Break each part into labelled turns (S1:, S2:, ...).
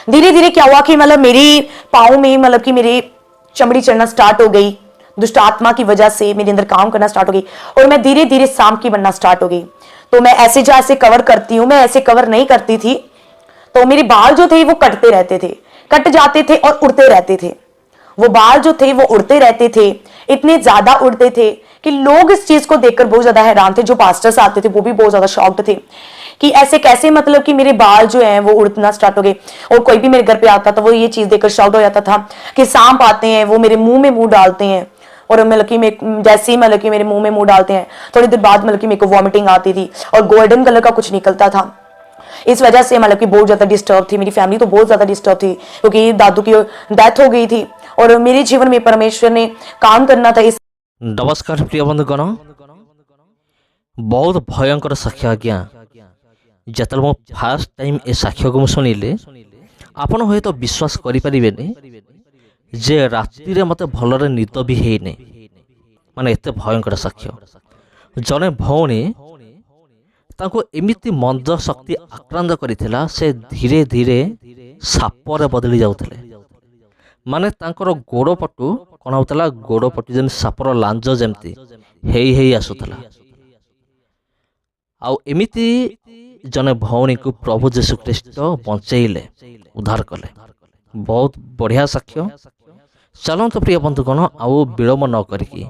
S1: धीरे धीरे क्या हुआ कि मतलब मेरी पाँव में मतलब कि मेरी चमड़ी चढ़ना स्टार्ट हो गई, दुष्ट आत्मा की वजह से मेरे अंदर काम करना स्टार्ट हो गई और मैं धीरे धीरे सांप की बनना स्टार्ट हो गई। तो मैं ऐसे जैसे कवर करती हूँ, मैं ऐसे कवर नहीं करती थी, तो मेरे बाल जो थे वो कटते रहते थे, कट जाते थे और उड़ते रहते थे। वो बाल जो थे वो उड़ते रहते थे, इतने ज्यादा उड़ते थे कि लोग इस चीज को देखकर बहुत ज्यादा हैरान थे। जो पास्टर्स आते थे वो भी बहुत ज्यादा शॉक्ड थे कि ऐसे कैसे, मतलब कि मेरे बाल जो हैं वो उड़ना स्टार्ट हो गए। और कोई भी मेरे घर पे आता था वो ये चीज देखकर शॉक्ड हो जाता था कि सांप आते हैं, वो मेरे मुंह में मुंह डालते हैं और मतलब कि जैसे ही मतलब कि मेरे मुंह में मुंह डालते हैं थोड़ी देर बाद मतलब कि मेरे को वॉमिटिंग आती थी और गोल्डन कलर का कुछ निकलता था। इस वजह से मतलब कि बहुत ज्यादा डिस्टर्ब थी, मेरी फैमिली तो बहुत ज्यादा डिस्टर्ब थी क्योंकि दादू की डेथ हो गई थी और मेरे जीवन में परमेश्वर ने काम करना था। इस
S2: नमस्कार प्रिय बंधुगण, बहुत भयंकर साक्ष्य आज्ञा जिते मो फास्ट टाइम ए साक्ष्य को शुणिले आपण हुए तो विश्वास करें जे राति रे मते भलरे निद भी हैने, माने एते भयंकर साक्ष्य। जने भौणी तांको एमिति मंद शक्ति आक्रांत करिथिला, से धीरे धीरे सापरे बदली जाउथिले। माने तांकर गोड़ पटु कौन होता, गोड़ पटु जेन सापर लांज जमती हेई आसुला। आउ एमिति जने भौणी को प्रभु जीशु ख्रीस्ट बंचेले, उद्धार कले। बहुत बढ़िया साक्ष्य। चलते प्रिय बंधुगण, आउ विलंब न करके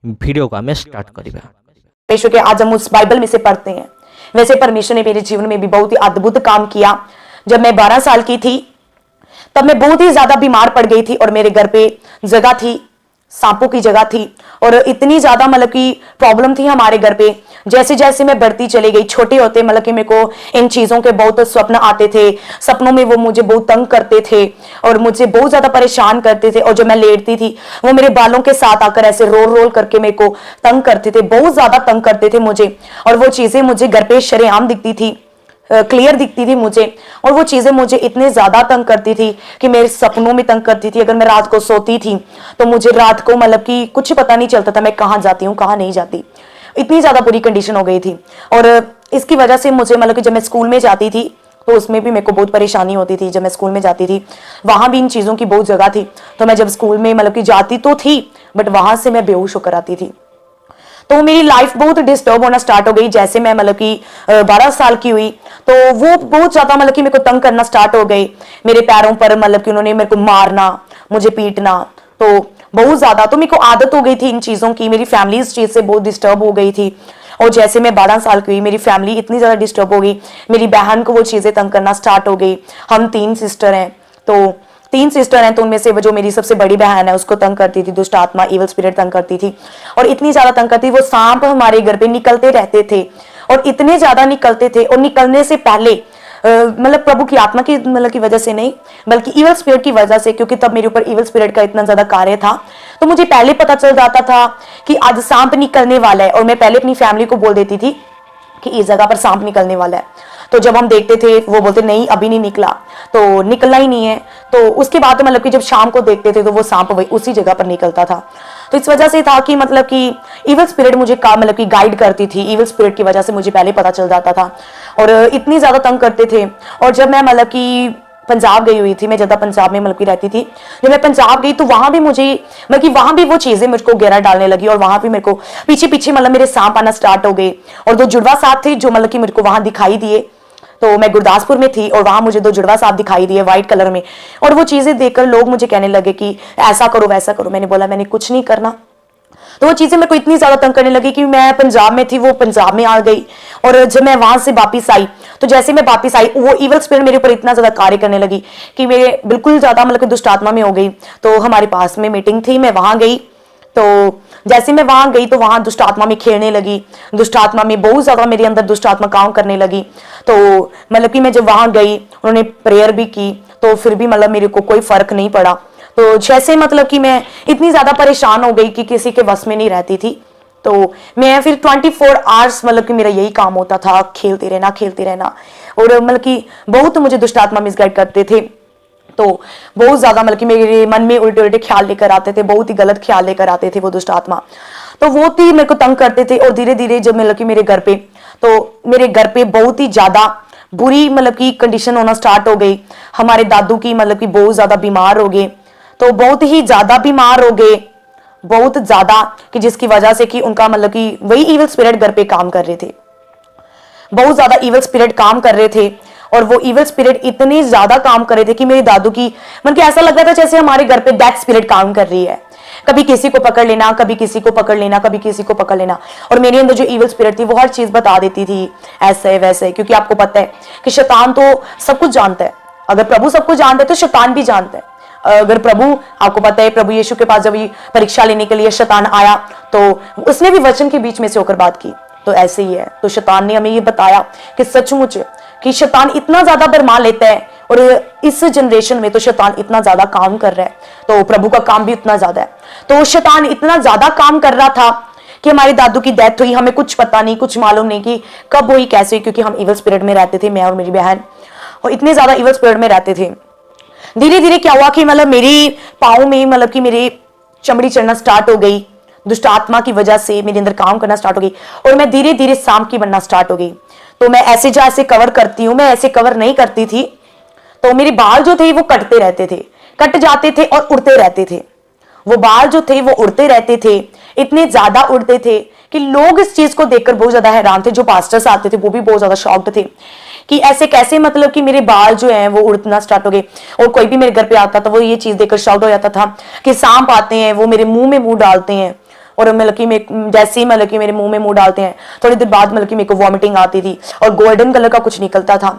S2: वीडियो को हमें स्टार्ट करिबा।
S1: परमेश्वर के आज हम उस बाइबल में से पढ़ते हैं। वैसे परमेश्वर ने मेरे जीवन में भी बहुत ही अद्भुत काम किया। जब मैं 12 साल की थी तब मैं बहुत ही ज्यादा बीमार पड़ गई थी और मेरे घर पे जगह थी, सांपों की जगह थी और इतनी ज्यादा मतलब कि प्रॉब्लम थी हमारे घर पे। जैसे जैसे मैं बढ़ती चली गई, छोटे होते मतलब कि मेरे को इन चीजों के बहुत स्वप्न आते थे। सपनों में वो मुझे बहुत तंग करते थे और मुझे बहुत ज्यादा परेशान करते थे और जब मैं लेटती थी वो मेरे बालों के साथ आकर ऐसे रोल रोल करके मेरे को तंग करते थे, बहुत ज्यादा तंग करते थे मुझे। और वो चीजें मुझे घर पे शरेआम दिखती थी, क्लियर दिखती थी मुझे। और वो चीजें मुझे इतने ज्यादा तंग करती थी कि मेरे सपनों में तंग करती थी। अगर मैं रात को सोती थी तो मुझे रात को मतलब कि कुछ पता नहीं चलता था मैं कहाँ जाती हूँ कहाँ नहीं जाती, इतनी ज्यादा बुरी कंडीशन हो गई थी। और इसकी वजह से मुझे मतलब कि जब मैं स्कूल में जाती थी तो उसमें भी मेरे को बहुत परेशानी होती थी। जब मैं स्कूल में जाती थी वहां भी इन चीजों की बहुत जगह थी, तो मैं जब स्कूल में मतलब कि जाती तो थी बट वहां से मैं बेहोश होकर आती थी। तो मेरी लाइफ बहुत डिस्टर्ब होना स्टार्ट हो गई। जैसे मैं मतलब कि 12 साल की हुई तो वो बहुत ज्यादा मतलब कि मेरे को तंग करना स्टार्ट हो गए। मेरे पैरों पर मतलब कि उन्होंने मेरे को मारना, मुझे पीटना, तो बहुत ज्यादा। तो मेरे को आदत हो गई थी इन चीजों की। मेरी फैमिली इस चीज से बहुत डिस्टर्ब हो गई थी। और जैसे मैं 12 साल की हुई मेरी फैमिली इतनी ज्यादा डिस्टर्ब हो गई, मेरी बहन को वो चीजें तंग करना स्टार्ट हो गई। हम 3 सिस्टर हैं, तो 3 सिस्टर हैं, तो उनमें से जो मेरी सबसे बड़ी बहन है उसको तंग करती थी दुष्ट आत्मा, इवल स्पिरिट तंग करती थी और इतनी ज्यादा तंग करती थी। वो सांप हमारे घर पे निकलते रहते थे और इतने ज्यादा निकलते थे और निकलने से पहले मतलब प्रभु की आत्मा की मतलब की वजह से नहीं बल्कि इवल स्पिरिट की वजह से, क्योंकि तब मेरे ऊपर इवल स्पिरिट का इतना ज्यादा कार्य था। तो मुझे पहले पता चल जाता था कि आज सांप निकलने वाला है और मैं पहले अपनी फैमिली को बोल देती थी कि इस जगह पर सांप निकलने वाला है। तो जब हम देखते थे वो बोलते नहीं अभी नहीं निकला, तो निकलना ही नहीं है। तो उसके बाद मतलब कि जब शाम को देखते थे तो वो सांप वही उसी जगह पर निकलता था। तो इस वजह से था कि मतलब कि इवल स्पिरिट मुझे मतलब कि गाइड करती थी। इवल स्पिरिट की वजह से मुझे पहले पता चल जाता था और इतनी ज्यादा तंग करते थे। और जब मैं मतलब कि पंजाब गई हुई थी, मैं ज्यादा पंजाब में मतलब की रहती थी। जब मैं पंजाब गई तो वहां भी मुझे मतलब कि वहां भी वो चीजें मुझको घेरा डालने लगी और वहां भी मेरे को पीछे पीछे मतलब मेरे सांप आना स्टार्ट हो गए। और 2 जुड़वा सांप थे जो मतलब कि मेरे को वहां दिखाई दिए। तो मैं गुरदासपुर में थी और वहां मुझे 2 जुड़वा सांप दिखाई दिए व्हाइट कलर में। और वो चीजें देखकर लोग मुझे कहने लगे कि ऐसा करो वैसा करो। मैंने बोला मैंने कुछ नहीं करना। तो वो चीजें मेरे को इतनी ज्यादा तंग करने लगी कि मैं पंजाब में थी, वो पंजाब में आ गई। और जब मैं वहां से वापिस आई तो जैसे मैं वापिस आई वो इवल स्पिरिट मेरे ऊपर इतना ज्यादा कार्य करने लगी कि मैं बिल्कुल ज्यादा मतलब कि दुष्ट आत्मा में हो गई। तो हमारे पास में मीटिंग थी, मैं वहां गई। तो जैसे मैं वहां गई तो वहां दुष्ट आत्मा में खेलने लगी, दुष्ट आत्मा में बहुत ज्यादा मेरे अंदर दुष्ट आत्मा काम करने लगी। तो मतलब कि मैं जब वहां गई उन्होंने प्रेयर भी की तो फिर भी मतलब मेरे को कोई फर्क नहीं पड़ा। तो जैसे मतलब कि मैं इतनी ज्यादा परेशान हो गई कि किसी के बस में नहीं रहती थी। तो मैं फिर 24 आवर्स मतलब कि मेरा यही काम होता था, खेलते रहना खेलते रहना। और मतलब कि बहुत मुझे दुष्ट आत्मा मिसगाइड करते थे। तो बहुत ज्यादा मतलब कि मेरे मन में उल्टे उल्टे ख्याल लेकर आते थे, बहुत ही गलत ख्याल लेकर आते थे वो दुष्ट आत्मा। तो वो थी मेरे को तंग करते थे। और धीरे धीरे जब मतलब कि मेरे घर पे बहुत ही ज्यादा बुरी मतलब की कंडीशन होना स्टार्ट हो गई। हमारे दादू की मतलब की बहुत ज्यादा बीमार हो गए, तो बहुत ही ज्यादा बीमार हो गए, बहुत ज्यादा, कि जिसकी वजह से कि उनका मतलब कि वही इविल स्पिरिट घर पे काम कर रहे थे, बहुत ज्यादा इविल स्पिरिट काम कर रहे थे। और वो इविल स्पिरिट इतने ज्यादा काम कर रहे थे कि मेरे दादू की मन के ऐसा लग रहा था जैसे हमारे घर पे डेथ स्पिरिट काम कर रही है। कभी किसी को पकड़ लेना, कभी किसी को पकड़ लेना, कभी किसी को पकड़ लेना। और मेरे अंदर जो इविल स्पिरिट थी वो हर चीज बता देती थी, ऐसे वैसे, क्योंकि आपको पता है कि शैतान तो सब कुछ जानता है। अगर प्रभु सब कुछ जानता है तो शैतान भी जानता है। अगर प्रभु, आपको पता है प्रभु यीशु के पास जब ये परीक्षा लेने के लिए शैतान आया तो उसने भी वचन के बीच में से होकर बात की। तो ऐसे ही है, तो शैतान ने हमें ये बताया कि सचमुच कि शैतान इतना ज्यादा भरमा लेता है, और इस जनरेशन में तो शैतान इतना ज्यादा काम कर रहा है, तो प्रभु का काम भी उतना ज्यादा है। तो शैतान इतना ज्यादा काम कर रहा था कि हमारी दादू की डेथ हुई, हमें कुछ पता नहीं, कुछ मालूम नहीं कि कब हुई, कैसे हुई, क्योंकि हम इविल स्पिरिट में रहते थे, मैं और मेरी बहन, और इतने ज्यादा इविल स्पिरिट में रहते थे। धीरे धीरे क्या हुआ कि मतलब मेरी पाँव में मतलब कि मेरी चमड़ी चढ़ना स्टार्ट हो गई, दुष्ट आत्मा की वजह से मेरे अंदर काम करना स्टार्ट हो गई, और मैं धीरे धीरे सांप की बनना स्टार्ट हो गई। तो मैं ऐसे जैसे कवर करती हूँ, मैं ऐसे कवर नहीं करती थी, तो मेरे बाल जो थे वो कटते रहते थे, कट जाते थे और उड़ते रहते थे। वो बाल जो थे वो उड़ते रहते थे, इतने ज्यादा उड़ते थे कि लोग इस चीज को देखकर बहुत ज्यादा हैरान थे। जो पास्टर्स आते थे वो भी बहुत ज्यादा शॉक्ड थे कि ऐसे कैसे, मतलब कि मेरे बाल जो हैं वो उड़ना स्टार्ट हो गए। और कोई भी मेरे घर पे आता था वो ये चीज देखकर शॉक्ड हो जाता था कि सांप आते हैं, वो मेरे मुंह में मुंह डालते हैं, और मतलब कि जैसे ही मतलब कि मेरे मुंह में मुंह डालते हैं थोड़ी देर बाद मतलब कि मेरे को वॉमिटिंग आती थी और गोल्डन कलर का कुछ निकलता था।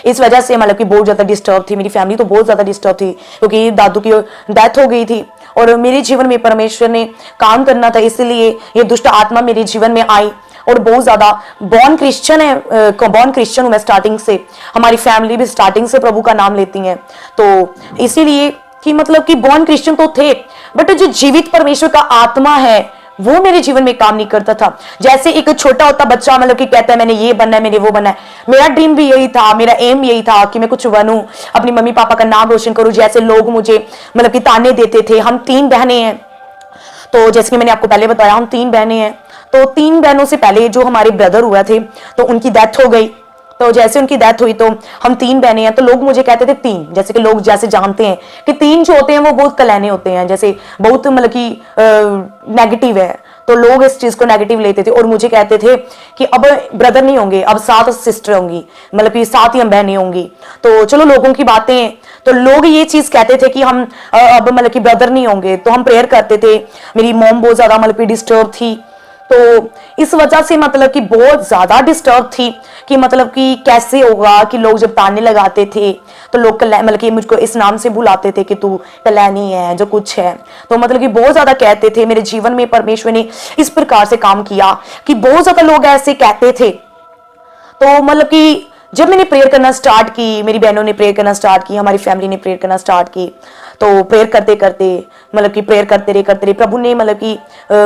S1: इस वजह से मतलब कि बहुत ज्यादा डिस्टर्ब थी, मेरी फैमिली तो बहुत ज्यादा डिस्टर्ब थी, क्योंकि दादू की डेथ हो गई थी और मेरे जीवन में परमेश्वर ने काम करना था, इसलिए ये दुष्ट आत्मा मेरे जीवन में आई। और बहुत ज्यादा बॉर्न क्रिश्चियन है, बॉर्न क्रिश्चियन हूं मैं स्टार्टिंग से, हमारी फैमिली भी स्टार्टिंग से प्रभु का नाम लेती है, तो इसीलिए कि मतलब कि बॉर्न क्रिश्चियन तो थे, बट जो जीवित परमेश्वर का आत्मा है वो मेरे जीवन में काम नहीं करता था। जैसे एक छोटा होता बच्चा मतलब कि कहता है मैंने ये बनना है, मैंने वो बनना है, मेरा ड्रीम भी यही था, मेरा एम यही था कि मैं कुछ बनूं, अपनी मम्मी पापा का नाम रोशन करूं, जैसे लोग मुझे मतलब कि ताने देते थे। हम 3 बहनें हैं, तो जैसे कि मैंने आपको पहले बताया हम 3 बहनें हैं, तो 3 बहनों से पहले जो हमारे ब्रदर हुआ थे तो उनकी डेथ हो गई। तो जैसे उनकी डेथ हुई तो हम 3 बहनें हैं, तो लोग मुझे कहते थे 3, जैसे कि लोग जैसे जानते हैं कि 3 जो होते हैं वो बहुत कलैने होते हैं, जैसे बहुत मतलब कि नेगेटिव है, तो लोग इस चीज को नेगेटिव लेते थे और मुझे कहते थे कि अब ब्रदर नहीं होंगे, अब 7 सिस्टर होंगी, मतलब कि 7 ही हम बहनें होंगी। तो चलो लोगों की बातें, तो लोग ये चीज कहते थे कि हम अब मतलब कि ब्रदर नहीं होंगे, तो हम प्रेयर करते थे। मेरी मॉम बहुत ज्यादा मतलब कि डिस्टर्ब थी, तो इस वजह से मतलब कि बहुत ज्यादा डिस्टर्ब थी कि मतलब कि कैसे होगा, कि लोग जब ताने लगाते थे तो लोग मतलब कि मुझको इस नाम से बुलाते थे कि तू कलैनी है, जो कुछ है, तो मतलब कि बहुत ज्यादा कहते थे। मेरे जीवन में परमेश्वर ने इस प्रकार से काम किया कि बहुत ज्यादा लोग ऐसे कहते थे। तो मतलब कि जब मैंने प्रेयर करना स्टार्ट की, मेरी बहनों ने प्रेयर करना स्टार्ट की, हमारी फैमिली ने प्रेयर करना स्टार्ट की, तो प्रेयर करते करते मतलब कि प्रेयर करते रहे प्रभु ने मतलब कि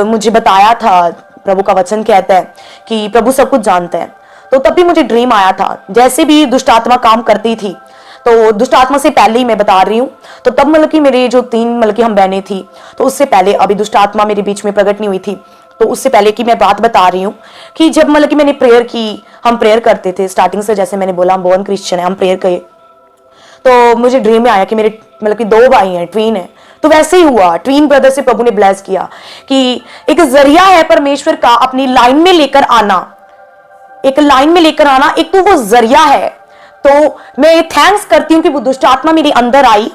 S1: मुझे बताया था, प्रभु का वचन कहता है कि प्रभु सब कुछ जानता है। तो तब भी मुझे ड्रीम आया था, जैसे भी दुष्ट आत्मा काम करती थी, तो दुष्ट आत्मा से पहले ही मैं बता रही हूँ, तो तब मतलब कि मेरे जो 3 मतलब कि हम बहनें थी, तो उससे पहले अभी दुष्ट आत्मा मेरे बीच में प्रकट नहीं हुई थी, तो उससे पहले की मैं बात बता रही हूँ कि जब मतलब कि मैंने प्रेयर की, हम प्रेयर करते थे स्टार्टिंग से, जैसे मैंने बोला हम बॉर्न क्रिश्चियन है, हम प्रेयर किए, तो मुझे ड्रीम में आया कि मेरे मतलब कि 2 भाई हैं, ट्वीन है। तो वैसे ही हुआ, ट्वीन ब्रदर से प्रभु ने ब्लेस किया कि एक जरिया है परमेश्वर का अपनी लाइन में लेकर आना, एक लाइन में लेकर आना, एक तो वो जरिया है। तो मैं थैंक्स करती हूँ कि वो दुष्ट आत्मा मेरे अंदर आई,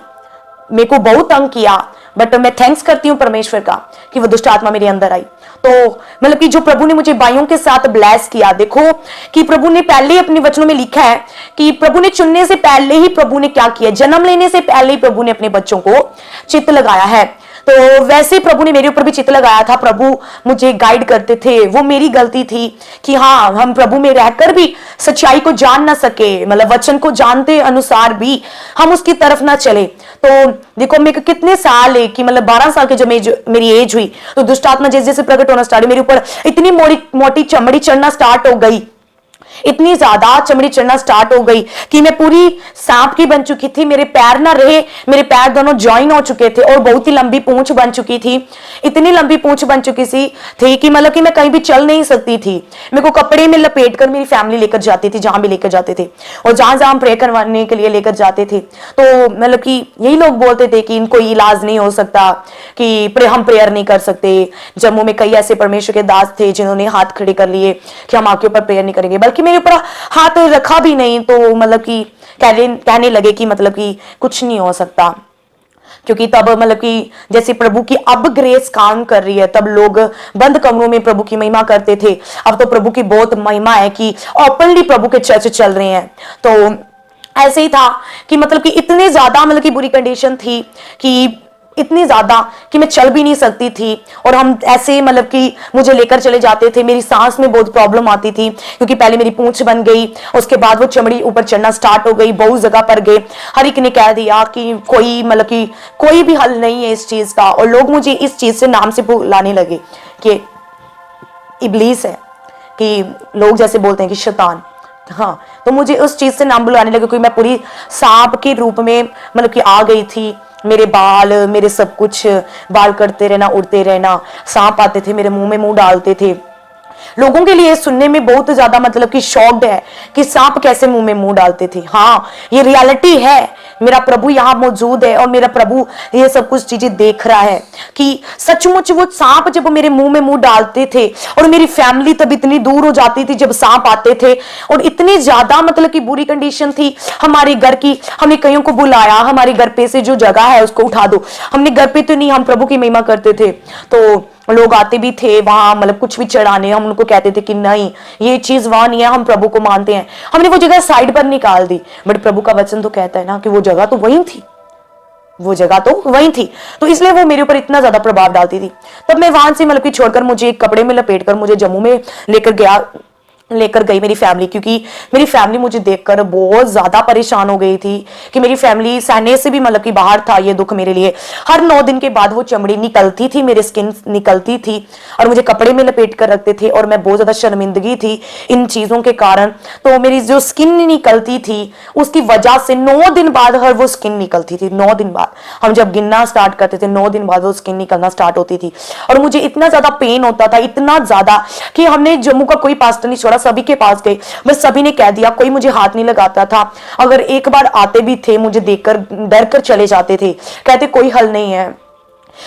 S1: मेरे को बहुत तंग किया, बट मैं थैंक्स करती हूँ परमेश्वर का कि वो दुष्ट आत्मा मेरे अंदर आई। तो मतलब कि जो प्रभु ने मुझे भाइयों के साथ ब्लेस किया, देखो कि प्रभु ने पहले ही अपने वचनों में लिखा है कि प्रभु ने चुनने से पहले ही प्रभु ने क्या किया, जन्म लेने से पहले ही प्रभु ने अपने बच्चों को चित्त लगाया है। तो वैसे प्रभु ने मेरे ऊपर भी चित्त लगाया था, प्रभु मुझे गाइड करते थे। वो मेरी गलती थी कि हाँ, हम प्रभु में रहकर भी सच्चाई को जान ना सके, मतलब वचन को जानते अनुसार भी हम उसकी तरफ ना चले। तो देखो मेरे कितने साल है कि मतलब 12 साल के जब मेरी एज हुई, तो दुष्ट आत्मा जैसे जैसे प्रकट होना स्टार्ट, मेरे ऊपर इतनी मोटी चमड़ी चढ़ना स्टार्ट हो गई इतनी ज्यादा चमड़ी चढ़ना स्टार्ट हो गई कि मैं पूरी सांप की बन चुकी थी। मेरे पैर ना रहे, मेरे पैर दोनों ज्वाइन हो चुके थे और बहुत ही लंबी पूंछ बन चुकी थी। इतनी लंबी पूंछ बन चुकी थी कि मतलब कि मैं कहीं भी चल नहीं सकती थी। मेरे को कपड़े में लपेट कर मेरी फैमिली लेकर जाती थी, जहां भी लेकर जाते थे, और जहां जहां हम प्रे करवाने के लिए लेकर जाते थे तो मतलब कि यही लोग बोलते थे कि इनको इलाज नहीं हो सकता, कि हम प्रेयर नहीं कर सकते। जम्मू में कई ऐसे परमेश्वर के दास थे जिन्होंने हाथ खड़े कर लिए कि हम आपके ऊपर प्रेयर नहीं करेंगे, बल्कि मेरे ऊपर हाथ रखा भी नहीं तो मतलब कि कहने लगे कि मतलब कि कुछ नहीं हो सकता। क्योंकि तब मतलब कि जैसे प्रभु की अब ग्रेस काम कर रही है, तब लोग बंद कमरों में प्रभु की महिमा करते थे। अब तो प्रभु की बहुत महिमा है कि ओपनली प्रभु के चर्च चल रहे हैं। तो ऐसे ही था कि मतलब कि इतने ज्यादा मतलब कि बुरी कंडीशन थी कि इतनी ज्यादा कि मैं चल भी नहीं सकती थी। और हम ऐसे मतलब कि मुझे लेकर चले जाते थे। मेरी सांस में बहुत प्रॉब्लम आती थी क्योंकि पहले मेरी पूंछ बन गई, उसके बाद वो चमड़ी ऊपर चढ़ना स्टार्ट हो गई, बहुत जगह पर गए। हर एक ने कह दिया कि कोई मतलब कि कोई भी हल नहीं है इस चीज का। और लोग मुझे इस चीज से नाम से बुलाने लगे कि इब्लीस है, कि लोग जैसे बोलते हैं कि शैतान। हाँ, तो मुझे उस चीज से नाम बुलाने लगे क्योंकि मैं पूरी सांप के रूप में मतलब कि आ गई थी। मेरे बाल, मेरे सब कुछ, बाल करते रहना, उड़ते रहना, सांप आते थे मेरे मुंह में मुंह डालते थे। लोगों के लिए सुनने में बहुत ज्यादा मतलब कि शॉक्ड है कि सांप कैसे मुंह में मुंह डालते थे। हाँ, ये रियलिटी है। मेरा प्रभु यहाँ मौजूद है और मेरा प्रभु ये सब कुछ चीजें देख रहा है कि सचमुच वो सांप जब मेरे मुंह में मुंह डालते थे, और मेरी फैमिली तब इतनी दूर हो जाती थी जब सांप आते थे। और इतनी ज्यादा मतलब कि बुरी कंडीशन थी हमारे घर की। हमने कईयों को बुलाया, हमारे घर पे से जो जगह है उसको उठा दो। हमने घर पे तो नहीं, हम प्रभु की महिमा करते थे, तो लोग आते भी थे वहां मतलब कुछ भी चढ़ाने। हम उनको कहते थे कि नहीं, ये चीज वहां नहीं है, हम प्रभु को मानते हैं। हमने वो जगह साइड पर निकाल दी, बट प्रभु का वचन तो कहता है ना कि वो जगह तो वहीं थी, वो जगह तो वहीं थी। तो इसलिए वो मेरे ऊपर इतना ज्यादा प्रभाव डालती थी। तब मैं वहां से मतलब कि छोड़कर, मुझे कपड़े में लपेट कर मुझे जम्मू में लेकर गई मेरी फैमिली, क्योंकि मेरी फैमिली मुझे देखकर बहुत ज्यादा परेशान हो गई थी कि मेरी फैमिली सहने से भी मतलब कि बाहर था ये दुख मेरे लिए। हर 9 दिन के बाद वो चमड़ी निकलती थी, मेरी स्किन निकलती थी और मुझे कपड़े में लपेट कर रखते थे, और मैं बहुत ज्यादा शर्मिंदगी थी इन चीजों के कारण। तो मेरी जो स्किन निकलती थी उसकी वजह से 9 दिन बाद हर वो स्किन निकलती थी। 9 दिन बाद हम जब गिनना स्टार्ट करते थे, 9 दिन बाद वो स्किन निकलना स्टार्ट होती थी। और मुझे इतना ज्यादा पेन होता था, इतना ज्यादा कि हमने जम्मू का कोई पास्टर नहीं छोड़ा, सभी के पास गए, बस सभी ने कह दिया, कोई मुझे हाथ नहीं लगाता था। अगर एक बार आते भी थे मुझे देखकर डर कर चले जाते थे, कहते कोई हल नहीं है।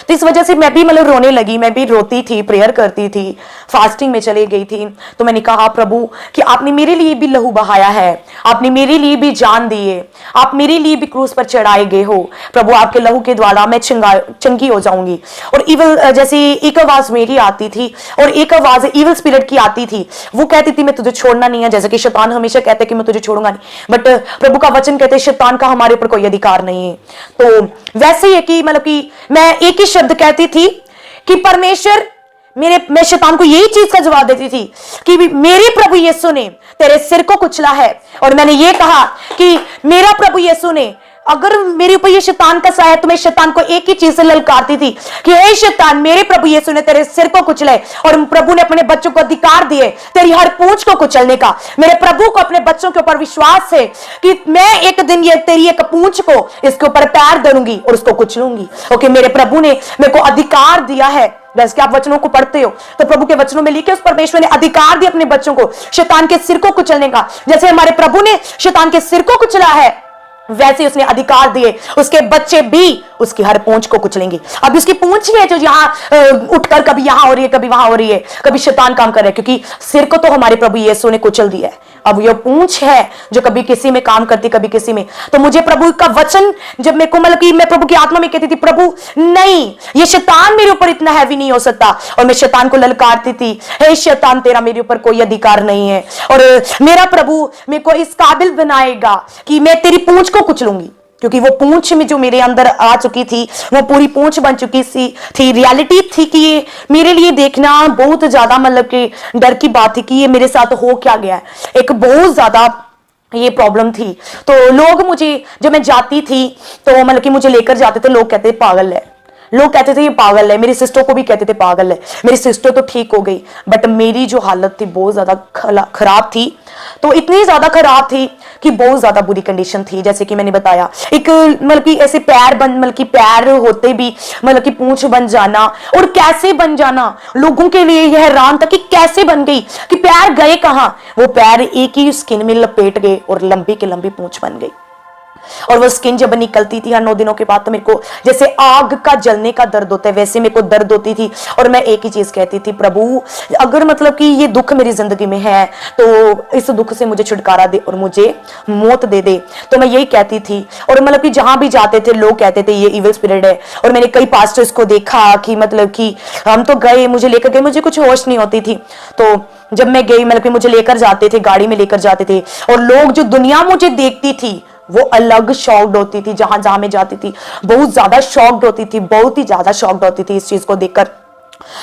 S1: तो इस वजह से मैं भी मतलब रोने लगी, मैं भी रोती थी, प्रेयर करती थी, फास्टिंग में चली गई थी। तो मैंने कहा प्रभु कि आपने मेरे लिए भी लहू बहाया है, आपने मेरे लिए भी जान दी है, आप मेरे लिए भी क्रूस पर चढ़ाए गए हो। प्रभु आपके लहू के द्वारा मैं चंगी हो जाऊंगी। और इवल जैसे एक आवाज मेरी आती थी और एक आवाज इवल स्पिरिट की आती थी, वो कहती थी मैं तुझे छोड़ना नहीं है, जैसे कि शैतान हमेशा कहते कि मैं तुझे छोड़ूंगा नहीं, बट प्रभु का वचन कहते शैतान का हमारे ऊपर कोई अधिकार नहीं है। तो वैसे ही है कि मतलब कि मैं एक ही शब्द कहती थी कि परमेश्वर मैं शैतान को यही चीज का जवाब देती थी कि मेरे प्रभु यीशु ने तेरे सिर को कुचला है। और मैंने ये कहा कि मेरा प्रभु यीशु ने, अगर मेरे ऊपर ये शैतान का साया है तो मैं शैतान को एक ही चीज से ललकारती थी कि हे शैतान, मेरे प्रभु यीशु ने तेरे सिर को कुचले, और प्रभु ने अपने बच्चों को अधिकार दिए तेरी हर पूंछ को कुचलने का। मेरे प्रभु को अपने बच्चों के ऊपर विश्वास है कि मैं एक दिन ये तेरी एक पूंछ को इसके ऊपर पैर धरूंगी और उसको कुचलूंगी। ओके, मेरे प्रभु ने मेरे को अधिकार दिया है। जैसे कि आप वचनों को पढ़ते हो तो प्रभु के वचनों में लिखे उस परमेश्वर ने अधिकार दिया अपने बच्चों को शैतान के सिर को कुचलने का। जैसे हमारे प्रभु ने शैतान के सिर को कुचला है, वैसे उसने अधिकार दिए उसके बच्चे भी उसकी हर पूंछ को कुचलेंगे। अब उसकी पूंछ ही है जो यहाँ उठकर कभी यहाँ हो रही है, कभी वहां हो रही है, कभी शैतान काम कर रहा है, क्योंकि सिर को तो हमारे प्रभु यीशु ने कुचल दिया है। अब ये पूंछ है जो कभी किसी में काम करती, कभी किसी में। तो मुझे प्रभु का वचन जब मेरे को मतलब कि मैं प्रभु की आत्मा में कहती थी प्रभु नहीं, ये शैतान मेरे ऊपर इतना हैवी नहीं हो सकता, और मैं शैतान को ललकारती थी, हे शैतान तेरा मेरे ऊपर कोई अधिकार नहीं है, और मेरा प्रभु मेरे को इस काबिल बनाएगा कि मैं तेरी पूंछ को कुचलूंगी। क्योंकि वो पूंछ में जो मेरे अंदर आ चुकी थी वो पूरी पूंछ बन चुकी थी। रियलिटी थी कि ये मेरे लिए देखना बहुत ज्यादा मतलब कि डर की बात थी कि ये मेरे साथ हो क्या गया है। एक बहुत ज्यादा ये प्रॉब्लम थी। तो लोग मुझे, जब मैं जाती थी तो मतलब कि मुझे लेकर जाते थे, लोग कहते पागल है, लोग कहते थे ये पागल है, मेरी सिस्टर को भी कहते थे पागल है। मेरी सिस्टर तो ठीक हो गई, बट मेरी जो हालत थी बहुत ज्यादा खराब थी। तो इतनी ज्यादा खराब थी कि बहुत ज्यादा बुरी कंडीशन थी। जैसे कि मैंने बताया, एक मतलब कि ऐसे पैर बन मतलब कि पैर होते भी मतलब कि पूंछ बन जाना, और कैसे बन जाना, लोगों के लिए यह हैरान था कि कैसे बन गई, कि पैर गए कहां। वो पैर एक ही स्किन में लपेट गए और लंबी की लंबी पूंछ बन गई। और वो स्किन जब निकलती थी हर 9 दिनों के बाद, तो मेरे को जैसे आग का जलने का दर्द होता है वैसे मेरे को दर्द होती थी। और मैं एक ही चीज कहती थी, प्रभु अगर मतलब कि ये दुख मेरी जिंदगी में है तो इस दुख से मुझे छुटकारा दे और मुझे मौत दे दे। तो मैं यही कहती थी। और मतलब कि जहां भी जाते थे लोग कहते थे ये इविल स्पिरिट है। और मैंने कई पास्टर्स को देखा कि मतलब कि हम तो गए, मुझे लेकर गए, मुझे कुछ होश नहीं होती थी। तो जब मैं गई मतलब कि मुझे लेकर जाते थे, गाड़ी में लेकर जाते थे, और लोग जो दुनिया मुझे देखती थी वो अलग शॉक्ड होती थी। जहां जहां मैं जाती थी बहुत ज्यादा शॉक्ड होती थी, बहुत ही ज्यादा शॉक्ड होती थी। इस चीज को देखकर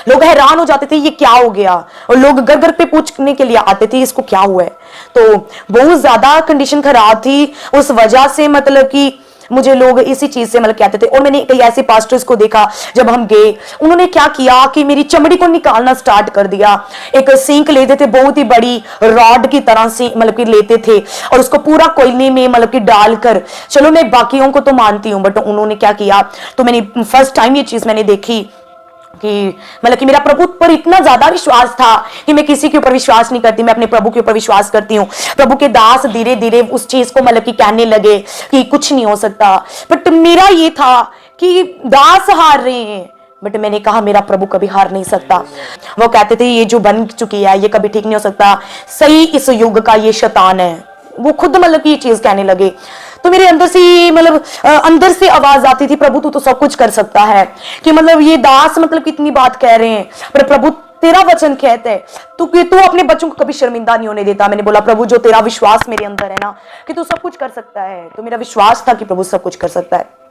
S1: लोग हैरान हो जाते थे ये क्या हो गया, और लोग घर घर पे पूछने के लिए आते थे इसको क्या हुआ है। तो बहुत ज्यादा कंडीशन खराब थी उस वजह से, मतलब कि मुझे लोग इसी चीज से मतलब कहते थे। और मैंने कई ऐसे पास्टर्स को देखा, जब हम गए उन्होंने क्या किया कि मेरी चमड़ी को निकालना स्टार्ट कर दिया। एक सिंक लेते थे, बहुत ही बड़ी रॉड की तरह से मतलब कि लेते थे, और उसको पूरा कोयले में मतलब कि डालकर, चलो मैं बाकियों को तो मानती हूँ बट उन्होंने क्या किया, तो मैंने फर्स्ट टाइम ये चीज मैंने देखी कि मतलब कि मेरा प्रभु पर इतना ज्यादा विश्वास था कि मैं किसी के ऊपर विश्वास नहीं करती, मैं अपने प्रभु के ऊपर विश्वास करती हूँ। प्रभु के दास धीरे धीरे उस चीज को मतलब कि कहने लगे कि कुछ नहीं हो सकता, बट मेरा ये था कि दास हार रहे हैं, बट मैंने कहा मेरा प्रभु कभी हार नहीं सकता। वो कहते थे ये जो बन चुकी है ये कभी ठीक नहीं हो सकता, सही इस युग का ये शैतान है। वो खुद मतलब कि ये चीज कहने लगे। तो मेरे अंदर से मतलब अंदर से आवाज आती थी, प्रभु तू तो सब कुछ कर सकता है, कि मतलब ये दास मतलब कितनी बात कह रहे हैं, पर प्रभु तेरा वचन कहता है तू अपने बच्चों को कभी शर्मिंदा नहीं होने देता। मैंने बोला प्रभु जो तेरा विश्वास मेरे अंदर है ना कि तू सब कुछ कर सकता है, तो मेरा विश्वास था कि प्रभु सब कुछ कर सकता है।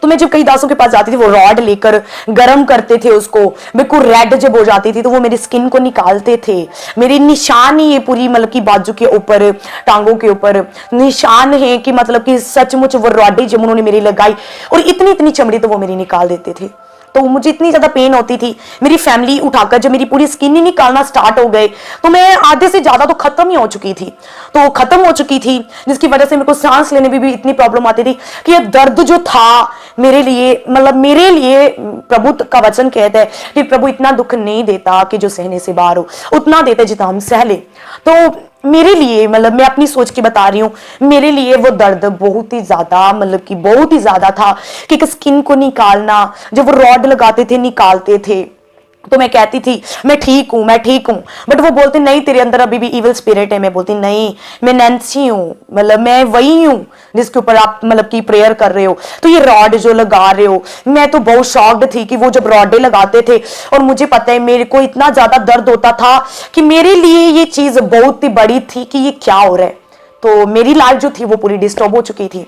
S1: तो मैं जब कई दासों के पास जाती थी वो रॉड लेकर गर्म करते थे उसको, बिल्कुल रेड जब हो जाती थी तो वो मेरी स्किन को निकालते थे। मेरे निशान ही ये पूरी मतलब की बाजू के ऊपर, टांगों के ऊपर निशान है कि मतलब कि सचमुच वो रॉडें जब उन्होंने मेरी लगाई और इतनी इतनी चमड़ी तो वो मेरी निकाल देते थे। तो मुझे इतनी ज्यादा पेन होती थी, मेरी फैमिली उठाकर जब मेरी पूरी स्किन ही निकालना स्टार्ट हो गए तो मैं आधे से ज्यादा तो खत्म ही हो चुकी थी। तो खत्म हो चुकी थी जिसकी वजह से मेरे को सांस लेने में भी इतनी प्रॉब्लम आती थी कि ये दर्द जो था मेरे लिए, मतलब मेरे लिए प्रभु का वचन कहता है कि प्रभु इतना दुख नहीं देता कि जो सहने से बाहर हो, उतना देता जितना हम सह ले। तो मेरे लिए मतलब मैं अपनी सोच के बता रही हूँ, मेरे लिए वो दर्द बहुत ही ज्यादा मतलब कि बहुत ही ज्यादा था कि एक स्किन को निकालना, जब वो रॉड लगाते थे निकालते थे तो मैं कहती थी मैं ठीक हूं मैं ठीक हूं, बट वो बोलते नहीं तेरे अंदर अभी भी इविल स्पिरिट है। मैं बोलती नहीं मैं नैन्सी हूं, मतलब मैं वही हूं जिसके ऊपर आप मतलब की प्रेयर कर रहे हो। तो ये रॉड जो लगा रहे हो, मैं तो बहुत शॉक्ड थी कि वो जब रॉडे लगाते थे और मुझे पता है मेरे को इतना ज्यादा दर्द होता था कि मेरे लिए ये चीज बहुत ही बड़ी थी कि ये क्या हो रहा है। तो मेरी लाइफ जो थी वो पूरी डिस्टर्ब हो चुकी थी।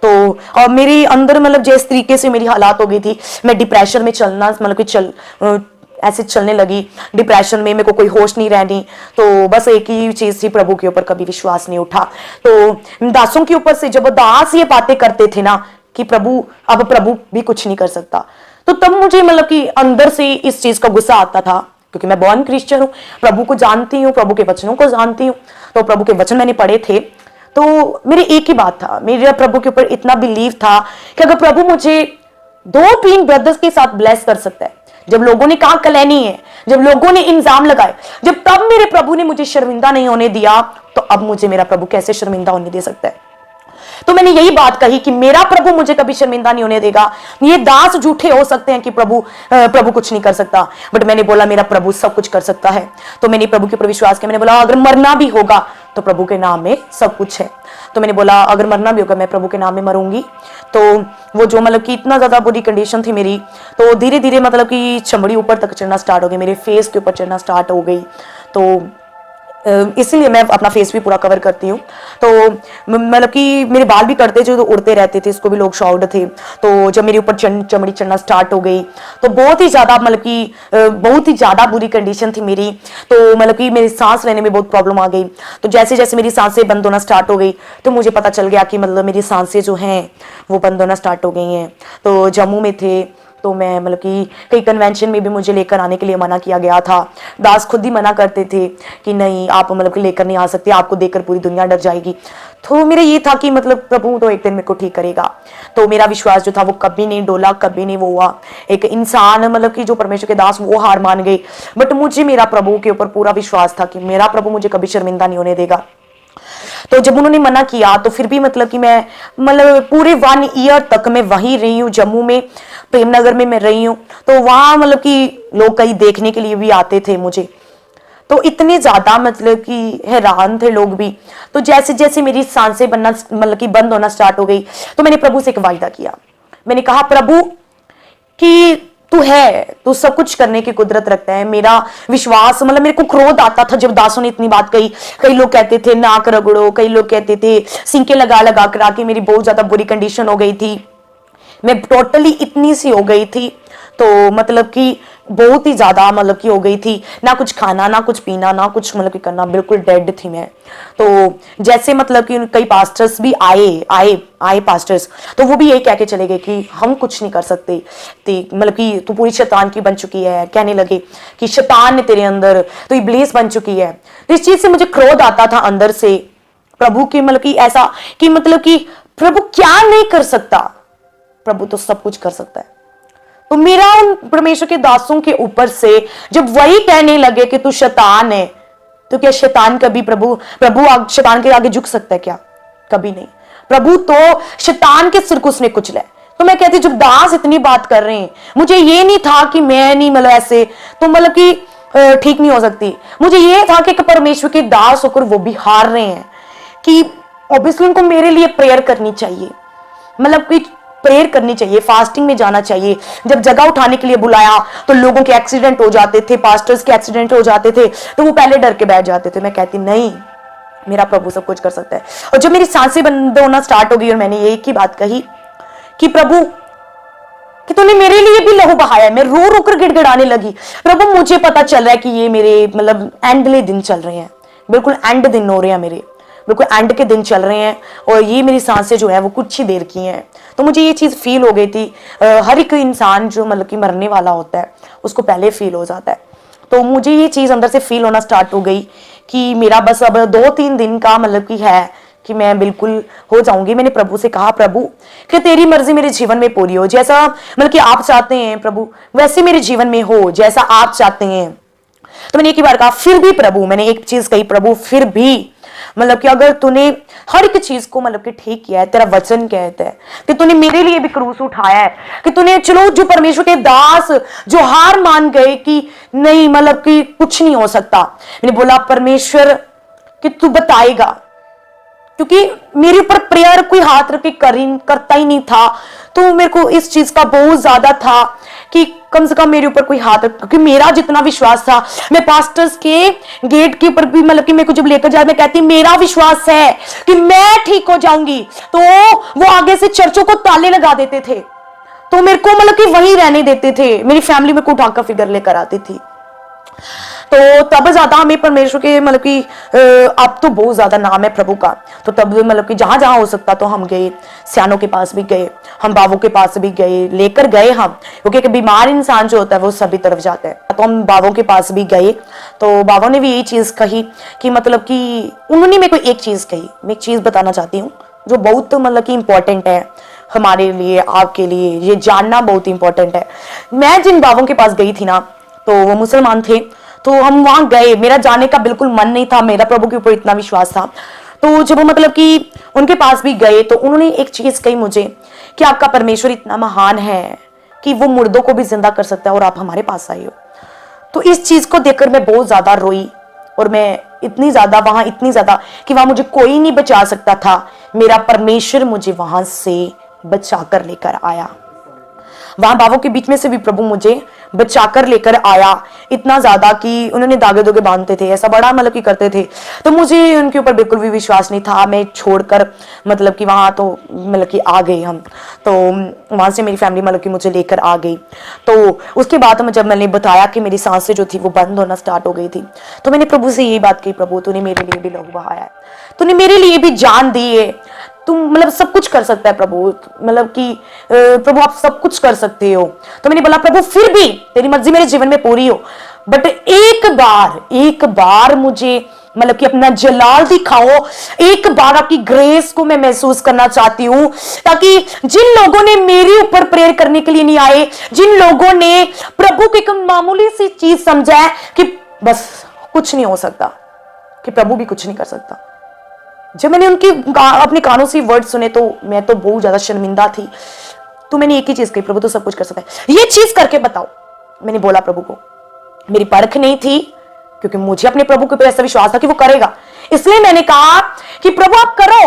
S1: तो और मेरे अंदर मतलब जिस तरीके से मेरी हालात हो गई थी, मैं डिप्रेशन में चलना मतलब कि ऐसे चलने लगी, डिप्रेशन में मेरे को कोई होश नहीं रहनी। तो बस एक ही चीज थी, प्रभु के ऊपर कभी विश्वास नहीं उठा। तो दासों के ऊपर से जब दास ये बातें करते थे ना कि प्रभु अब प्रभु भी कुछ नहीं कर सकता, तो तब मुझे मतलब कि अंदर से इस चीज का गुस्सा आता था, क्योंकि मैं बॉर्न क्रिश्चियन हूँ, प्रभु को जानती हूँ, प्रभु के वचनों को जानती हूँ। तो प्रभु के वचन मैंने पढ़े थे, तो मेरे एक ही बात था, मेरा प्रभु के ऊपर इतना बिलीव था कि अगर प्रभु मुझे 2 ब्रदर्स के साथ ब्लेस कर सकता है, जब लोगों ने कहा कलैनी है, जब लोगों ने इंजाम लगाए, जब तब मेरे प्रभु ने मुझे शर्मिंदा नहीं होने दिया, तो अब मुझे मेरा प्रभु कैसे शर्मिंदा होने दे सकता है। तो मैंने यही बात कही कि मेरा प्रभु मुझे कभी शर्मिंदा नहीं होने देगा। ये दास झूठे हो सकते हैं कि प्रभु कुछ नहीं कर सकता, बट मैंने बोला मेरा प्रभु सब कुछ कर सकता है। तो मैंने प्रभु के ऊपर विश्वास किया। मैंने बोला अगर मरना भी होगा तो प्रभु के नाम में सब कुछ है। तो मैंने बोला अगर मरना भी होगा मैं प्रभु के नाम में मरूंगी। तो वो जो मतलब कि इतना ज्यादा बुरी कंडीशन थी मेरी, तो धीरे धीरे मतलब कि चमड़ी ऊपर तक चढ़ना स्टार्ट हो गई, मेरे फेस के ऊपर चढ़ना स्टार्ट हो गई। तो इसीलिए मैं अपना फेस भी पूरा कवर करती हूँ। तो मतलब कि मेरे बाल भी कटते जो तो उड़ते रहते थे, इसको भी लोग शॉक्ड थे। तो जब मेरे ऊपर चमड़ी चढ़ना स्टार्ट हो गई तो बहुत ही ज्यादा मतलब कि बहुत ही ज्यादा बुरी कंडीशन थी मेरी। तो मतलब कि मेरी सांस लेने में बहुत प्रॉब्लम आ गई। तो जैसे जैसे मेरी सांसें बंद होना स्टार्ट हो गई तो मुझे पता चल गया कि मतलब मेरी सांसें जो हैं वो बंद होना स्टार्ट हो गई हैं। तो जम्मू में थे तो मैं मतलब कि कई कन्वेंशन में भी मुझे लेकर आने के लिए मना किया गया था। दास खुद ही मना करते थे कि नहीं आप मतलब कि लेकर नहीं आ सकते, आपको देखकर पूरी दुनिया डर जाएगी। तो मेरा ये था कि मतलब प्रभु तो एक दिन मेरे को ठीक करेगा। तो मेरा विश्वास जो था वो कभी नहीं डोला, कभी नहीं वो हुआ। एक इंसान मतलब कि जो परमेश्वर के दास वो हार मान गए, बट मुझे मेरा प्रभु के ऊपर पूरा विश्वास था कि मेरा प्रभु मुझे कभी शर्मिंदा नहीं होने देगा। तो जब उन्होंने मना किया तो फिर भी मतलब कि मैं मतलब पूरे 1 ईयर तक मैं वहीं रही हूँ, जम्मू में प्रेमनगर में मैं रही हूँ। तो वहाँ मतलब कि लोग कई देखने के लिए भी आते थे मुझे, तो इतने ज्यादा मतलब कि हैरान थे लोग भी। तो जैसे जैसे मेरी सांसें बनना मतलब कि बंद होना स्टार्ट हो गई, तो मैंने प्रभु से एक वायदा किया। मैंने कहा प्रभु कि तू है, तू सब कुछ करने की कुदरत रखता है। मेरा विश्वास मतलब मेरे को क्रोध आता था जब दासों ने इतनी बात कही। कई लोग कहते थे नाक रगड़ो, कई लोग कहते थे सिंके लगा लगा कर आके, मेरी बहुत ज्यादा बुरी कंडीशन हो गई थी, मैं टोटली इतनी सी हो गई थी। तो मतलब कि बहुत ही ज्यादा मतलब कि हो गई थी, ना कुछ खाना ना कुछ पीना ना कुछ मतलब कि करना, बिल्कुल डेड थी मैं। तो जैसे मतलब कि कई पास्टर्स भी आए पास्टर्स, तो वो भी यही कह के चले गए कि हम कुछ नहीं कर सकते, मतलब कि तू पूरी शैतान की बन चुकी है, कहने लगे कि शैतान है तेरे अंदर, तो इब्लीस बन चुकी है। तो इस चीज से मुझे क्रोध आता था अंदर से प्रभु की, मतलब कि ऐसा कि मतलब कि प्रभु क्या नहीं कर सकता, प्रभु तो सब कुछ कर सकता है। तो मेरा उन परमेश्वर के दासों के ऊपर से जब वही कहने लगे कि तू शैतान है, तो क्या शैतान कभी प्रभु शैतान के आगे झुक सकता है क्या? कभी नहीं। प्रभु तो शैतान के सिर को उसने कुचला है। तो मैं कहती जब दास इतनी बात कर रहे हैं, मुझे ये नहीं था कि मैं नहीं मतलब ऐसे तो मतलब कि ठीक नहीं हो सकती। मुझे ये था कि परमेश्वर के दास होकर वो भी हार रहे हैं, कि ऑब्वियसली उनको मेरे लिए प्रेयर करनी चाहिए, मतलब कि प्रेयर करनी चाहिए, फास्टिंग में जाना चाहिए। जब जगह उठाने के लिए बुलाया तो लोगों के एक्सीडेंट हो जाते थे, पास्टर्स के एक्सीडेंट हो जाते थे, तो वो पहले डर के बैठ जाते थे। मैं कहती नहीं, मेरा प्रभु सब कुछ कर सकता है। और जब मेरी सांसें बंद होना स्टार्ट हो गई और मैंने एक ही बात कही कि प्रभु कि तूने मेरे लिए भी लहू बहाया, मैं रो रो कर गिड़गिड़ाने लगी। प्रभु मुझे पता चल रहा है कि ये मेरे मतलब एंडले दिन चल रहे हैं, बिल्कुल एंड दिन हो रहे हैं मेरे, बिल्कुल एंड के दिन चल रहे हैं, और ये मेरी सांसें जो है वो कुछ ही देर की हैं। तो मुझे ये चीज़ फील हो गई थी। हर एक इंसान जो मतलब कि मरने वाला होता है उसको पहले फील हो जाता है। तो मुझे ये चीज़ अंदर से फील होना स्टार्ट हो गई कि मेरा बस अब 2-3 दिन का मतलब कि है कि मैं बिल्कुल हो जाऊंगी। मैंने प्रभु से कहा प्रभु कि तेरी मर्जी मेरे जीवन में पूरी हो, जैसा मतलब कि आप चाहते हैं प्रभु वैसे मेरे जीवन में हो, जैसा आप चाहते हैं। तो मैंने एक ही बार कहा फिर भी प्रभु, मैंने एक चीज कही प्रभु फिर भी मतलब कि अगर तूने हर एक चीज को मतलब कि ठीक किया है, तेरा वचन कहता है कि तूने मेरे लिए भी क्रूस उठाया है, कि तूने चलो जो परमेश्वर के दास जो हार मान गए कि नहीं मतलब कि कुछ नहीं हो सकता, मैंने बोला परमेश्वर कि तू बताएगा, क्योंकि मेरे ऊपर प्रेयर कोई हाथ रख के करता ही नहीं था। तो मेरे को इस चीज का बहुत ज्यादा था कि कम से कम मेरे ऊपर कोई हाथ, क्योंकि मेरा जितना विश्वास था, मैं पास्टर्स के गेट के ऊपर भी मतलब कि मेरे को जब लेकर जाए मैं कहती मेरा विश्वास है कि मैं ठीक हो जाऊंगी, तो वो आगे से चर्चों को ताले लगा देते थे, तो मेरे को मतलब कि वहीं रहने देते थे। मेरी फैमिली में को उठाकर फिगर लेकर आती थी। तो तब ज्यादा हमें परमेश्वर के मतलब कि अब तो बहुत ज्यादा नाम है प्रभु का, तो तब मतलब कि जहां जहां हो सकता तो हम गए, सियानों के पास भी गए, हम बाबू के पास भी गए, लेकर गए हम, क्योंकि एक बीमार इंसान जो होता है वो सभी तरफ जाता है। तो हम बाबू के पास भी गए, तो बाबा ने भी यही चीज कही कि मतलब कि उन्होंने मेरे को एक चीज कही, मैं एक चीज बताना चाहती हूँ जो बहुत मतलब कि इंपॉर्टेंट है हमारे लिए, आपके लिए ये जानना बहुत इंपॉर्टेंट है। मैं जिन बाबों के पास गई थी ना, तो वो मुसलमान थे, तो हम वहां गए, मेरा जाने का बिल्कुल मन नहीं था, मेरा प्रभु के ऊपर इतना विश्वास था। तो जब मतलब कि उनके पास भी गए तो उन्होंने एक चीज कही मुझे कि आपका परमेश्वर इतना महान है कि वो मुर्दों को भी जिंदा कर सकता है और आप हमारे पास आए हो। तो इस चीज को देखकर मैं बहुत ज्यादा रोई, और मैं इतनी ज्यादा कि वहां मुझे कोई नहीं बचा सकता था, मेरा परमेश्वर मुझे वहां से बचा कर लेकर आया। वहां बाबों के बीच में से भी प्रभु मुझे बचाकर लेकर आया, इतना ज्यादा कि उन्होंने धागे धोगे बांधते थे, ऐसा बड़ा मतलब कि करते थे। तो मुझे उनके ऊपर बिल्कुल भी विश्वास नहीं था, मैं छोड़कर मतलब कि वहां तो मतलब कि आ गए हम। तो वहां से मेरी फैमिली मतलब कि मुझे लेकर आ गई। तो उसके बाद जब मैंने बताया कि मेरी सांसें जो थी वो बंद होना स्टार्ट हो गई थी, तो मैंने प्रभु से यही बात कही, प्रभु तूने मेरे लिए भी लहू बहाया है, तूने मेरे लिए भी जान दी है, तुम मतलब सब कुछ कर सकता है प्रभु, मतलब कि प्रभु आप सब कुछ कर सकते हो। तो मैंने बोला प्रभु फिर भी तेरी मर्जी मेरे जीवन में पूरी हो, बट एक बार मुझे मतलब कि अपना जलाल दिखाओ, एक बार आपकी ग्रेस को मैं महसूस करना चाहती हूं, ताकि जिन लोगों ने मेरे ऊपर प्रेयर करने के लिए नहीं आए, जिन लोगों ने प्रभु की एक मामूली सी चीज समझा है कि बस कुछ नहीं हो सकता, कि प्रभु भी कुछ नहीं कर सकता। जब मैंने उनकी अपने कानों से वर्ड सुने तो मैं तो बहुत ज्यादा शर्मिंदा थी। तो मैंने एक ही चीज कही, प्रभु तो सब कुछ कर सकता है, ये चीज करके बताओ। मैंने बोला प्रभु को, मेरी परख नहीं थी क्योंकि मुझे अपने प्रभु के ऊपर ऐसा विश्वास था कि वो करेगा, इसलिए मैंने कहा कि प्रभु आप करो,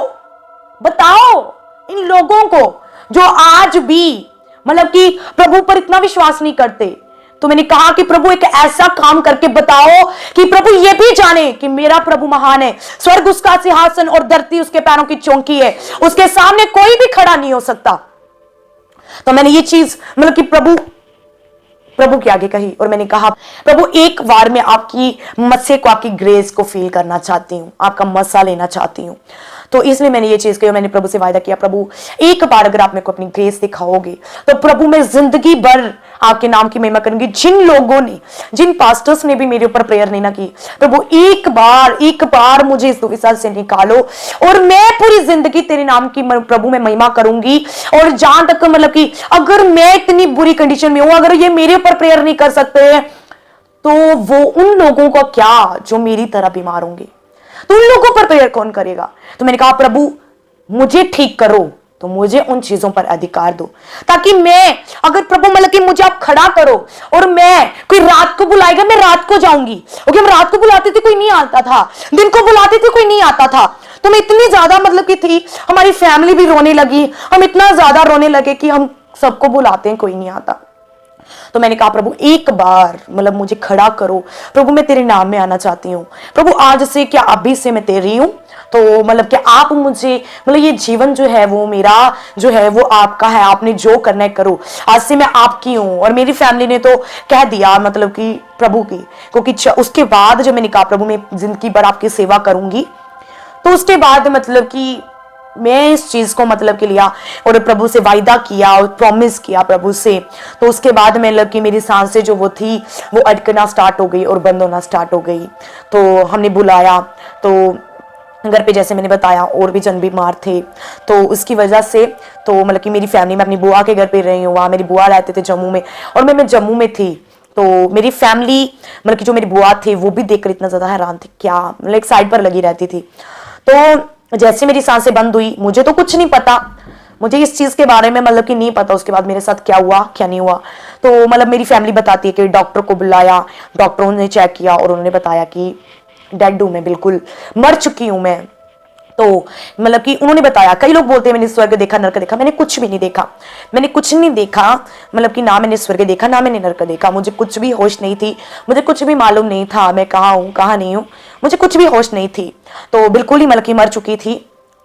S1: बताओ इन लोगों को जो आज भी मतलब कि प्रभु पर इतना विश्वास नहीं करते। तो मैंने कहा कि प्रभु एक ऐसा काम करके बताओ कि प्रभु ये भी जाने कि मेरा प्रभु महान है, स्वर्ग उसका सिंहासन और धरती उसके पैरों की चौकी है, उसके सामने कोई भी खड़ा नहीं हो सकता। तो मैंने ये चीज मतलब कि प्रभु के आगे कही और मैंने कहा प्रभु एक बार मैं आपकी मस्से को, आपकी ग्रेस को फील करना चाहती हूं, आपका मस्सा लेना चाहती हूं। तो इसलिए मैंने ये चीज कही और मैंने प्रभु से वायदा किया, प्रभु एक बार अगर आप मेरे को अपनी ग्रेस दिखाओगे तो प्रभु मैं जिंदगी भर आपके नाम की महिमा करूंगी। जिन लोगों ने, जिन पास्टर्स ने भी मेरे ऊपर प्रेयर नहीं ना की, प्रभु एक बार मुझे इस दुविधा से निकालो और मैं पूरी जिंदगी तेरे नाम की प्रभु मैं महिमा करूंगी। और जहां तक मतलब कि अगर मैं इतनी बुरी कंडीशन में हूं, अगर ये मेरे ऊपर प्रेयर नहीं कर सकते तो वो उन लोगों का क्या जो मेरी तरह बीमार होंगे, तो उन लोगों पर प्रेयर कौन करेगा। तो मैंने कहा प्रभु मुझे ठीक करो, तो मुझे उन चीजों पर अधिकार दो, ताकि मैं अगर प्रभु मतलब कि मुझे आप खड़ा करो और मैं कोई रात को बुलाएगा मैं रात को जाऊंगी, क्योंकि हम रात को बुलाते थे कोई नहीं आता था, दिन को बुलाते थे कोई नहीं आता था। तो मैं इतनी ज्यादा मतलब कि थी, हमारी फैमिली भी रोने लगी, हम इतना ज्यादा रोने लगे कि हम सबको बुलाते हैं कोई नहीं आता। तो मैंने कहा प्रभु एक बार मतलब मुझे खड़ा करो, प्रभु मैं तेरे नाम में आना चाहती हूँ, प्रभु आज से क्या अभी से मैं तेरी हूँ, तो मतलब कि आप मुझे मतलब ये जीवन जो है वो मेरा जो है वो आपका है, आपने जो करना है करो, आज से मैं आपकी हूँ। और मेरी फैमिली ने तो कह दिया मतलब कि प्रभु की, क्योंकि उसके बाद जब मैंने कहा प्रभु मैं जिंदगी भर आपकी सेवा करूंगी, तो उसके बाद मतलब कि मैं इस चीज को मतलब कि लिया और प्रभु से वायदा किया और प्रॉमिस किया प्रभु से। तो उसके बाद मतलब कि मेरी सांसें जो वो थी वो अटकना स्टार्ट हो गई और बंद होना स्टार्ट हो गई। तो हमने बुलाया, तो घर पे जैसे मैंने बताया और भी जन बीमार थे, तो उसकी वजह से तो मतलब कि मेरी फैमिली में अपनी बुआ के घर पे रही हूँ, वहाँ मेरी बुआ रहते थे जम्मू में और मैं जम्मू में थी। तो मेरी फैमिली मतलब कि जो मेरी बुआ थी वो भी देखकर इतना ज्यादा हैरान थी, क्या मतलब एक साइड पर लगी रहती थी। तो जैसे मेरी सांसें बंद हुई, मुझे तो कुछ नहीं पता, मुझे इस चीज के बारे में मतलब कि नहीं पता उसके बाद मेरे साथ क्या हुआ क्या नहीं हुआ। तो मतलब मेरी फैमिली बताती है कि डॉक्टर को बुलाया, डॉक्टरों ने चेक किया और उन्होंने बताया कि डेड हूं मैं, बिल्कुल मर चुकी हूं मैं। तो मतलब कि उन्होंने बताया, कई लोग बोलते हैं मैंने स्वर्ग देखा नरक देखा, मैंने कुछ भी नहीं देखा, मैंने कुछ नहीं देखा, मतलब कि ना मैंने स्वर्ग देखा ना मैंने नरक देखा, मुझे कुछ भी होश नहीं थी, मुझे कुछ भी मालूम नहीं था मैं कहाँ हूँ कहाँ नहीं हूँ, मुझे कुछ भी होश नहीं थी। तो बिल्कुल ही मतलब कि मर चुकी थी।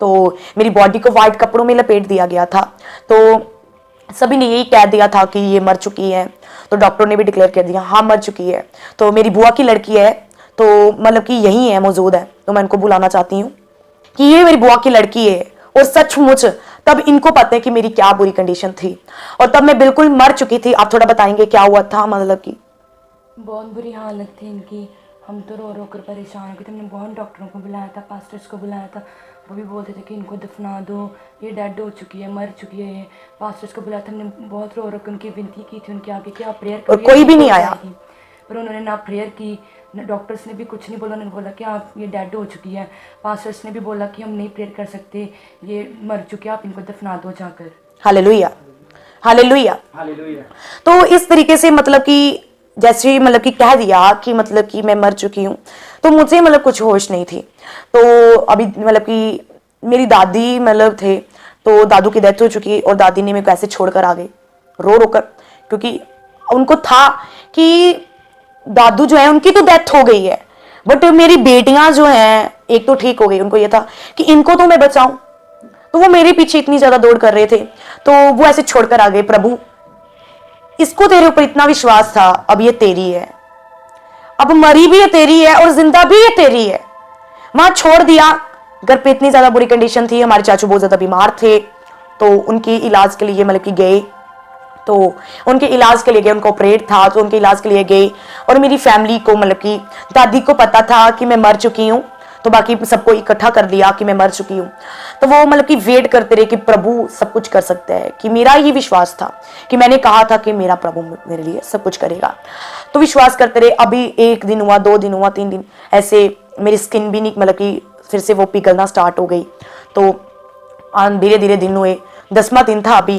S1: तो मेरी बॉडी को व्हाइट कपड़ों में लपेट दिया गया था, तो सभी ने यही कह दिया था कि ये मर चुकी है। तो डॉक्टरों ने भी डिक्लेयर कर दिया हाँ मर चुकी है। तो मेरी बुआ की लड़की है, तो मतलब कि यही है मौजूद है, तो मैं इनको बुलाना चाहती हूँ कि ये मेरी बुआ की लड़की है। और सचमुच तब इनको पता है कि मेरी क्या बुरी कंडीशन थी और तब मैं बिल्कुल मर चुकी थी। आप थोड़ा बताएंगे क्या हुआ था? मतलब कि
S3: बहुत बुरी हालत थी इनकी, हम तो रो रो कर परेशान हो गए थे। हमने बहुत डॉक्टरों को बुलाया था, पास्टर्स को बुलाया था, वो भी बोलते थे कि इनको दफना दो, ये डेड हो चुकी है, मर चुकी है। ये पास्टर्स को बुलाया था, हमने बहुत रो रो कर उनकी विनती की थी उनके आगे कि आप प्रेयर
S1: और कोई भी नहीं आया।
S3: पर उन्होंने ना प्रेयर की, डॉक्टर्स ने भी कुछ नहीं बोला, उन्होंने बोला कि आप ये डेड हो चुकी है। पास्टर्स ने भी बोला कि हम नहीं प्रेयर कर सकते, ये मर चुकी है, आप इनको दफना दो जाकर।
S1: Hallelujah hallelujah hallelujah. तो इस तरीके से मतलब कि जैसे मतलब कि कह दिया कि मतलब कि मैं मर चुकी हूँ, तो मुझे मतलब कुछ होश नहीं थी। तो अभी मतलब कि मेरी दादी मतलब थे, तो दादू की डेथ हो चुकी और दादी ने मेरे को ऐसे छोड़कर आ गई रो रो कर, क्योंकि उनको था कि दादू जो है उनकी तो डेथ हो गई है, बट मेरी बेटियां जो हैं एक तो ठीक हो गई, उनको ये था कि इनको तो मैं बचाऊं। तो वो मेरे पीछे इतनी ज्यादा दौड़ कर रहे थे, तो वो ऐसे छोड़कर आ गए, प्रभु इसको तेरे ऊपर इतना विश्वास था, अब ये तेरी है, अब मरी भी ये तेरी है और जिंदा भी ये तेरी है। वहां छोड़ दिया, घर पे इतनी ज़्यादा बुरी कंडीशन थी, हमारे चाचू बहुत ज़्यादा बीमार थे, तो उनके इलाज के लिए मतलब कि गए, तो उनके इलाज के लिए गए, उनका ऑपरेट था तो उनके इलाज के लिए गए। और मेरी फैमिली को मतलब कि दादी को पता था कि मैं मर चुकी हूँ, तो बाकी सबको इकट्ठा कर लिया कि मैं मर चुकी हूँ। तो वो मतलब कि वेट करते रहे कि प्रभु सब कुछ कर सकते हैं, कि मेरा ये विश्वास था कि मैंने कहा था कि मेरा प्रभु मेरे लिए सब कुछ करेगा। तो विश्वास करते रहे। अभी 1 दिन हुआ, 2 दिन हुआ, 3 दिन, ऐसे मेरी स्किन भी नहीं मतलब कि फिर से वो पिघलना स्टार्ट हो गई। तो धीरे धीरे दिन हुए, 10वां दिन था अभी,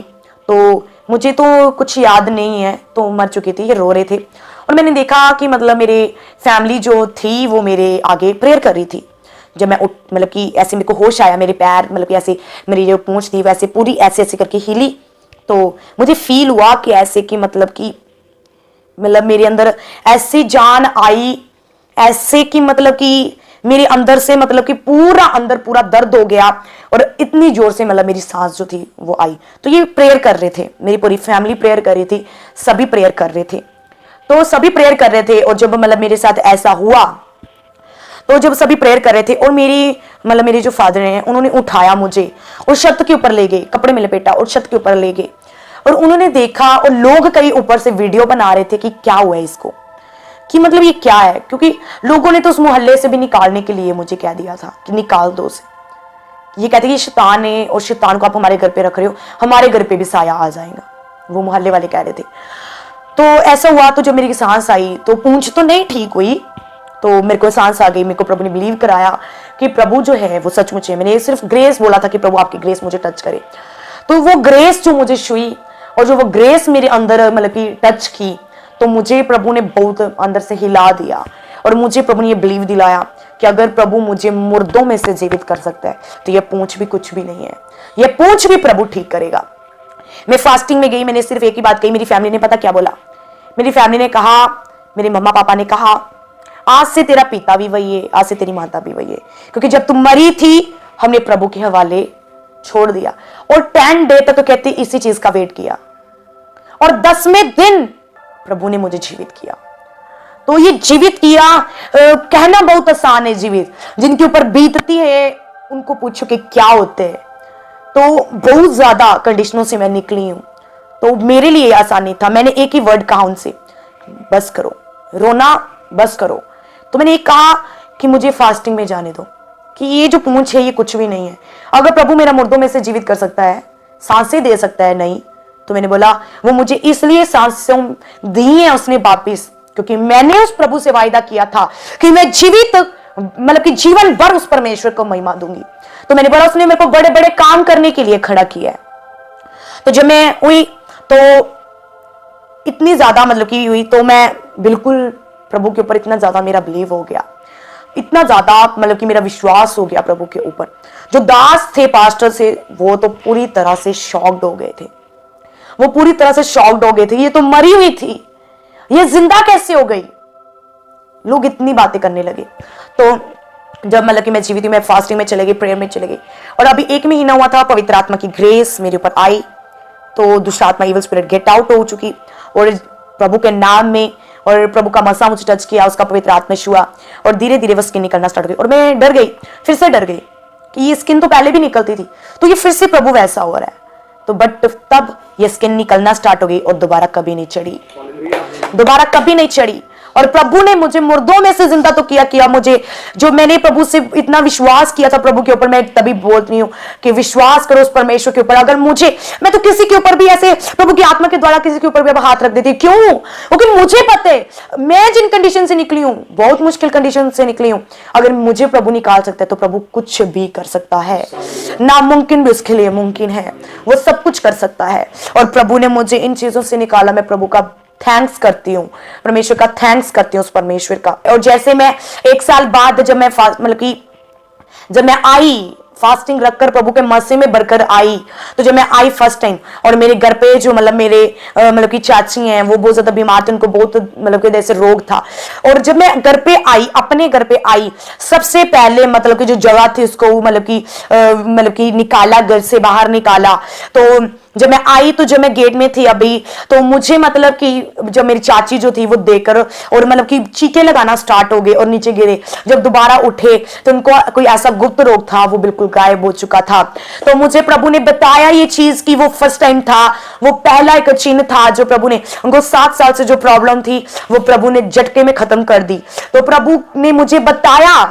S1: तो मुझे तो कुछ याद नहीं है, तो मर चुकी थी, ये रो रहे थे। और मैंने देखा कि मतलब मेरे फैमिली जो थी वो मेरे आगे प्रेयर कर रही थी। जब मैं मतलब कि ऐसे मेरे को होश आया, मेरे पैर मतलब कि ऐसे मेरी जो पूंछ थी वैसे पूरी ऐसे ऐसे करके हिली, तो मुझे फील हुआ कि ऐसे कि मतलब मेरे अंदर ऐसी जान आई, ऐसे कि मतलब कि मेरे अंदर से मतलब कि अंदर पूरा दर्द हो गया, और इतनी जोर से मतलब मेरी सांस जो थी वो आई। तो ये प्रेयर कर रहे थे, मेरी पूरी फैमिली प्रेयर कर रही थी, सभी प्रेयर कर रहे थे, तो सभी प्रेयर कर रहे थे। और जब मतलब मेरे साथ ऐसा हुआ, तो जब सभी प्रेयर कर रहे थे और मेरे जो फादर हैं उन्होंने उठाया मुझे और छत के ऊपर ले गए, कपड़े में लपेटा और छत के ऊपर ले गए। और उन्होंने देखा, और लोग कई ऊपर से वीडियो बना रहे थे कि क्या हुआ है इसको, कि मतलब ये क्या है, क्योंकि लोगों ने तो उस मोहल्ले से भी निकालने के लिए मुझे कह दिया था कि निकाल दो उसे। ये कहते कि शैतान है और शैतान को आप हमारे घर पे रख रहे हो, हमारे घर पे भी साया आ जाएगा, वो मोहल्ले वाले कह रहे थे। तो ऐसा हुआ, तो जब मेरी सांस आई तो पूंछ तो नहीं ठीक हुई, तो मेरे को सांस आ गई। मेरे को प्रभु ने बिलीव कराया कि प्रभु जो है वो सचमुच है। मैंने सिर्फ ग्रेस बोला था कि प्रभु आपकी ग्रेस मुझे टच करे, तो वो ग्रेस जो मुझे छुई और जो वो ग्रेस मेरे अंदर मतलब कि टच की, तो मुझे प्रभु ने बहुत अंदर से हिला दिया। और मुझे प्रभु ने ये बिलीव दिलाया कि अगर प्रभु मुझे मुर्दों में से जीवित कर सकता है तो ये पूंछ भी कुछ भी नहीं है, ये पूंछ भी प्रभु ठीक करेगा। मैं फास्टिंग में गई, मैंने सिर्फ एक ही बात कही। मेरी फैमिली ने पता क्या बोला, मेरी फैमिली ने कहा, मेरे मम्मा पापा ने कहा, आज से तेरा पिता भी वही है, आज से तेरी माता भी वही है, क्योंकि जब तुम मरी थी हमने प्रभु के हवाले छोड़ दिया। और 10 डे तक तो कहती इसी चीज का वेट किया, और 10वें दिन प्रभु ने मुझे जीवित किया। तो ये जीवित किया कहना बहुत आसान है, जीवित जिनके ऊपर बीतती है उनको पूछो कि क्या होते हैं। तो बहुत ज्यादा कंडीशनों से मैं निकली हूं, तो मेरे लिए आसान नहीं था। मैंने एक ही वर्ड कहा उनसे, बस करो, रोना बस करो। तो मैंने एक कहा कि मुझे फास्टिंग में जाने दो, कि ये जो पूंछ है ये कुछ भी नहीं है। अगर प्रभु मेरा मुर्दों में से जीवित कर सकता है, सांसें दे सकता है, नहीं तो मैंने बोला वो मुझे इसलिए सांसें दी है उसने वापिस, क्योंकि मैंने उस प्रभु से वायदा किया था कि मैं जीवित मतलब कि जीवन भर उस परमेश्वर को महिमा दूंगी। तो मैंने बोला उसने मेरे को बड़े बड़े काम करने के लिए खड़ा किया है। तो जब मैं हुई तो इतनी ज्यादा मतलब कि हुई, तो मैं बिल्कुल प्रभु के ऊपर इतना ज्यादा मेरा बिलीव हो गया, इतना ज्यादा मतलब कि मेरा विश्वास हो गया प्रभु के ऊपर। जो दास थे पास्टर से, वो तो पूरी तरह से शॉक्ड हो गए थे, वो पूरी तरह से शॉक्ड हो गए थे। ये तो मरी हुई थी, ये जिंदा कैसे हो गई, लोग इतनी बातें करने लगे। तो जब मतलब कि मैं जीवित थी, मैं फास्टिंग में चले गई, प्रेयर में चले गई, और अभी 1 महीना हुआ था, पवित्र आत्मा की ग्रेस मेरे ऊपर आई, तो दुष्ट आत्मा इविल स्पिरिट गेट आउट हो चुकी, और प्रभु के नाम में और प्रभु का मसा मुझे टच किया, उसका पवित्र आत्मा छुआ, और धीरे धीरे वो स्किन निकलना स्टार्ट हो गई। और मैं डर गई, फिर से डर गई कि ये स्किन तो पहले भी निकलती थी, तो ये फिर से प्रभु वैसा हो रहा है। तो बट तब ये स्किन निकलना स्टार्ट हो गई और दोबारा कभी नहीं चढ़ी, दोबारा कभी नहीं चढ़ी। और प्रभु ने मुझे मुर्दों में से जिंदा तो किया मुझे, जो मैंने प्रभु से इतना विश्वास किया था प्रभु के ऊपर। मैं तभी बोलती हूँ कि विश्वास करो उस परमेश्वर के ऊपर। अगर मैं तो किसी के ऊपर भी ऐसे प्रभु की आत्मा के द्वारा किसी के ऊपर भी हाथ रख देती, क्यों? क्योंकि मुझे पता है मैं जिन कंडीशन से निकली हूँ, बहुत मुश्किल कंडीशन से निकली हूँ, अगर मुझे प्रभु निकाल सकता है तो प्रभु कुछ भी कर सकता है, नामुमकिन भी उसके लिए मुमकिन है, वो सब कुछ कर सकता है। और प्रभु ने मुझे इन चीजों से निकाला, मैं प्रभु का थैंक्स करती हूँ, परमेश्वर का थैंक्स करती हूँ उस परमेश्वर का। और जैसे मैं 1 साल बाद जब मैं आई फास्टिंग रखकर प्रभु के मस्से में भरकर आई, तो जब मैं आई फर्स्ट टाइम, और मेरे घर पे जो मतलब की चाची हैं वो बहुत ज्यादा बीमार थे, उनको बहुत मतलब कि जैसे रोग था। और जब मैं घर पे आई, अपने घर पे आई, सबसे पहले मतलब कि जो जगह थी उसको मतलब कि निकाला, घर से बाहर निकाला, तो जब मैं आई तो जब मैं गेट में थी अभी, तो मुझे मतलब कि जब मेरी चाची जो थी वो देखकर और मतलब कि चीखे लगाना स्टार्ट हो गए और नीचे गिरे। जब दोबारा उठे तो उनको कोई ऐसा गुप्त रोग था, वो बिल्कुल गायब हो चुका था। तो मुझे प्रभु ने बताया ये चीज कि वो फर्स्ट टाइम था, वो पहला एक चिन्ह था जो प्रभु ने, उनको 7 साल से जो प्रॉब्लम थी वो प्रभु ने झटके में खत्म कर दी। तो प्रभु ने मुझे बताया,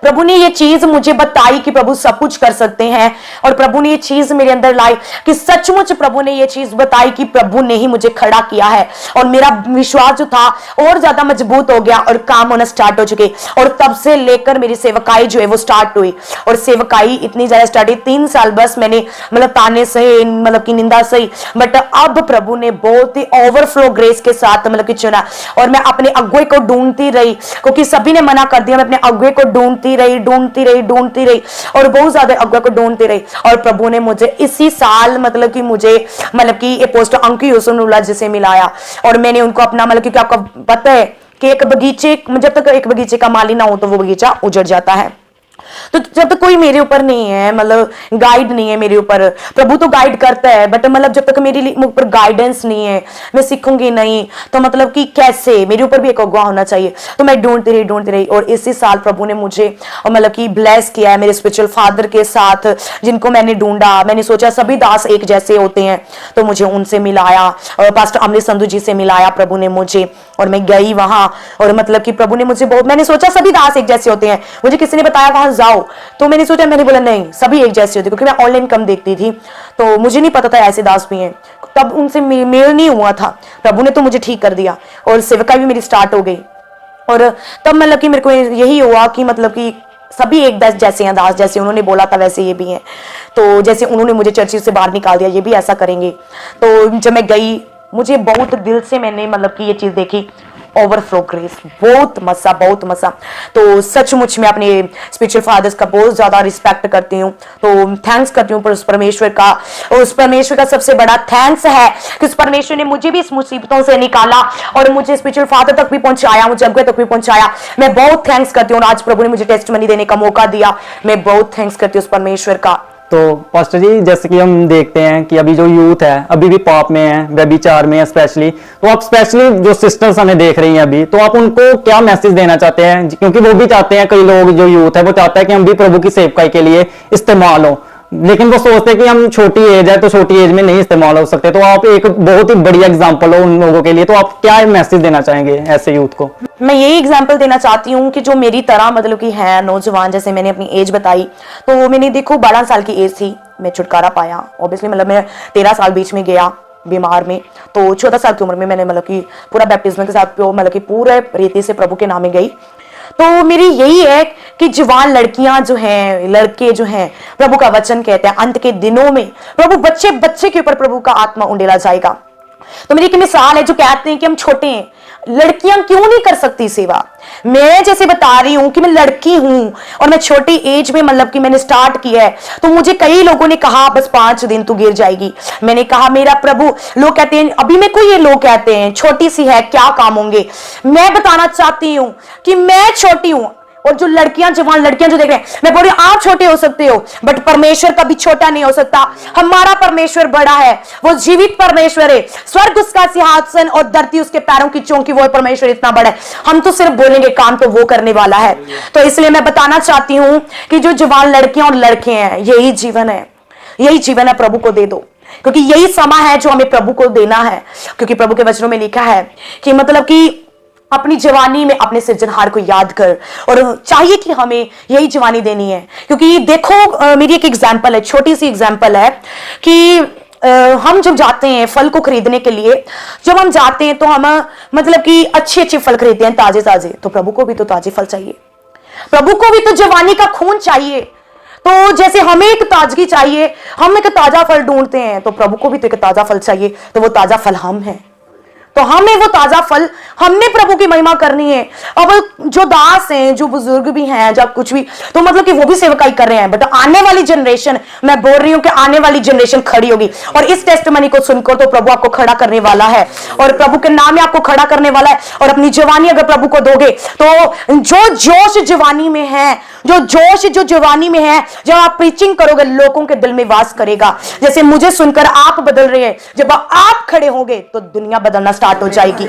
S1: प्रभु ने ये चीज मुझे बताई कि प्रभु सब कुछ कर सकते हैं। और प्रभु ने ये चीज मेरे अंदर लाई कि सचमुच प्रभु ने ये चीज बताई कि प्रभु ने ही मुझे खड़ा किया है। और मेरा विश्वास जो था और ज्यादा मजबूत हो गया और काम होना स्टार्ट हो चुके। और तब से लेकर मेरी सेवकाई जो है वो स्टार्ट हुई। और सेवकाई इतनी ज्यादा स्टार्ट हुई, 3 साल बस मैंने मतलब ताने सही, मतलब की निंदा सही, बट अब प्रभु ने बहुत ही ओवरफ्लो ग्रेस के साथ मतलब कि चुना। और मैं अपने अगुए को ढूंढती रही, क्योंकि सभी ने मना कर दिया। मैं अपने अगुए को ढूंढती रही और बहुत ज्यादा अगुआ को ढूंढती रही। और प्रभु ने मुझे इसी साल मतलब कि मुझे मतलब कि अपोस्टल अंकी यूसुफ जी से मिलाया। और मैंने उनको अपना मतलब कि आपको पता है कि एक बगीचे, जब तक एक बगीचे का माली ना हो तो वो बगीचा उजड़ जाता है। तो जब तक कोई मेरे ऊपर नहीं है, मतलब गाइड नहीं है मेरे ऊपर, प्रभु तो गाइड करता है, बट मतलब जब तक मेरे ऊपर गाइडेंस नहीं है, मैं सीखूंगी नहीं, तो मतलब कि कैसे मेरे ऊपर भी एक अगुआ होना चाहिए। तो मैं ढूंढती रही। और इसी साल प्रभु ने मुझे मतलब कि ब्लेस किया है मेरे स्पिरिचुअल फादर के साथ, जिनको मैंने ढूंढा। मैंने सोचा सभी दास एक जैसे होते हैं, तो मुझे उनसे मिलाया, पास्टर अमृत संधू जी से मिलाया प्रभु ने मुझे। और मैं गई वहां, और मतलब कि प्रभु ने मुझे बहुत, मैंने सोचा सभी दास एक जैसे होते हैं, मुझे किसी ने बताया वहां जाओ, तो मैंने सोचा, मैंने बोला नहीं, सभी एक जैसे होते, क्योंकि मैं ऑनलाइन कम देखती थी, तो मुझे नहीं पता था ऐसे दास भी हैं। तब उनसे मेल नहीं हुआ था, प्रभु ने तो मुझे ठीक कर दिया और सेवका भी मेरी स्टार्ट हो गई। और तब मतलब कि मेरे को यही हुआ कि मतलब कि सभी एक जैसे हैं दास, जैसे उन्होंने बोला था वैसे ये भी हैं। तो जैसे उन्होंने मुझे चर्च से बाहर निकाल दिया, ये भी ऐसा करेंगे। तो जब मैं गई, मुझे बहुत दिल से मैंने मतलब कि ये चीज देखी, ओवरफ्लो ग्रेस, बहुत मजा। तो सचमुच मैं अपने स्पिरिचुअल फादर्स का बहुत ज्यादा रिस्पेक्ट करती हूँ। तो थैंक्स करती हूँ उस परमेश्वर का। और उस परमेश्वर का सबसे बड़ा थैंक्स है कि उस परमेश्वर ने मुझे भी इस मुसीबतों से निकाला और मुझे स्पिरिचुअल फादर तक भी पहुंचाया, मुझे अगुए तक भी पहुंचाया। मैं बहुत थैंक्स करती हूँ। और आज प्रभु ने मुझे टेस्टमनी देने का मौका दिया, मैं बहुत थैंक्स करती हूँ उस परमेश्वर का।
S4: तो पास्टर जी, जैसे कि हम देखते हैं कि अभी जो यूथ है अभी भी पाप में है, व्यभिचार में है स्पेशली, तो आप स्पेशली जो सिस्टर्स हमें देख रही हैं अभी, तो आप उनको क्या मैसेज देना चाहते हैं? क्योंकि वो भी चाहते हैं, कई लोग जो यूथ है वो चाहता है कि हम भी प्रभु की सेवकाई के लिए इस्तेमाल हो, लेकिन वो सोचते हैं कि हम छोटी एज है तो छोटी एज में नहीं इस्तेमाल हो सकते। तो आप एक बहुत ही बढ़िया एग्जाम्पल हो उन लोगों के लिए, तो आप क्या मैसेज देना चाहेंगे ऐसे यूथ को?
S1: मैं यही एग्जाम्पल देना चाहती हूँ कि जो मेरी तरह मतलब कि है नौजवान, जैसे मैंने अपनी एज बताई, तो मैंने देखो 12 साल की एज थी, मैं छुटकारा पाया ऑब्वियसली। मतलब मैं 13 साल बीच में गया बीमार में, तो 14 साल की उम्र में मैंने मतलब कि पूरा बैप्टिज्म के साथ मतलब कि पूरे रीति से प्रभु के नाम में गई। तो मेरी यही है कि जवान लड़कियां जो हैं, लड़के जो हैं, प्रभु का वचन कहते हैं अंत के दिनों में प्रभु बच्चे के ऊपर प्रभु का आत्मा उंडेला जाएगा। तो मेरी एक मिसाल है जो कहते हैं कि हम छोटे हैं, लड़कियां क्यों नहीं कर सकती सेवा। मैं जैसे बता रही हूं कि मैं लड़की हूं और मैं छोटी एज में मतलब कि मैंने स्टार्ट किया है। तो मुझे कई लोगों ने कहा बस 5 दिन तू गिर जाएगी। मैंने कहा मेरा प्रभु, लोग कहते हैं अभी मेरे को, ये लोग कहते हैं छोटी सी है क्या काम होंगे। मैं बताना चाहती हूं कि मैं छोटी हूं, और जो लड़कियां, जवान लड़कियां जो देख रहे हैं, मैं बोल रही हूं आप छोटे हो सकते हो, बट परमेश्वर कभी छोटा नहीं हो सकता। हमारा परमेश्वर बड़ा है, वो जीवित परमेश्वर है। स्वर्ग उसका सिंहासन और धरती उसके पैरों की चौकी, वो परमेश्वर इतना बड़ा है। हम तो सिर्फ बोलेंगे, काम तो वो करने वाला है। तो इसलिए मैं बताना चाहती हूं कि जो जवान लड़कियां और लड़के हैं, यही जीवन है, यही जीवन है, प्रभु को दे दो, क्योंकि यही समय है जो हमें प्रभु को देना है। क्योंकि प्रभु के वचनों में लिखा है कि मतलब कि अपनी जवानी में अपने सृजनहार को याद कर, और चाहिए कि हमें यही जवानी देनी है। क्योंकि देखो मेरी एक एग्जांपल है, छोटी सी एग्जांपल है कि हम जब जाते हैं फल को खरीदने के लिए, जब हम जाते हैं तो हम मतलब कि अच्छे अच्छे फल खरीदते हैं, ताजे ताजे। तो प्रभु को भी तो ताजे फल चाहिए, प्रभु को भी तो जवानी का खून चाहिए। तो जैसे हमें एक ताजगी चाहिए, हम एक ताजा फल ढूंढते हैं, तो प्रभु को भी तो एक ताजा फल चाहिए, तो वो ताजा फल हम हैं। तो हमें वो ताजा फल, हमने प्रभु की महिमा करनी है। अब जो दास हैं, जो बुजुर्ग भी हैं, जब कुछ भी, तो मतलब कि वो भी सेवकाई कर रहे हैं, बट आने वाली जनरेशन, मैं बोल रही हूं कि आने वाली जनरेशन खड़ी होगी, और इस टेस्टमनी को सुनकर तो प्रभु आपको खड़ा करने वाला है, और प्रभु के नाम में आपको खड़ा करने वाला है। और अपनी जवानी अगर प्रभु को दोगे तो जो जोश जवानी में है, जो जोश जो जवानी में है, जब आप प्रीचिंग करोगे लोगों के दिल में वास करेगा। जैसे मुझे सुनकर आप बदल रहे हैं, जब आप खड़े होंगे तो दुनिया बदलना स्टार्ट हो जाएगी।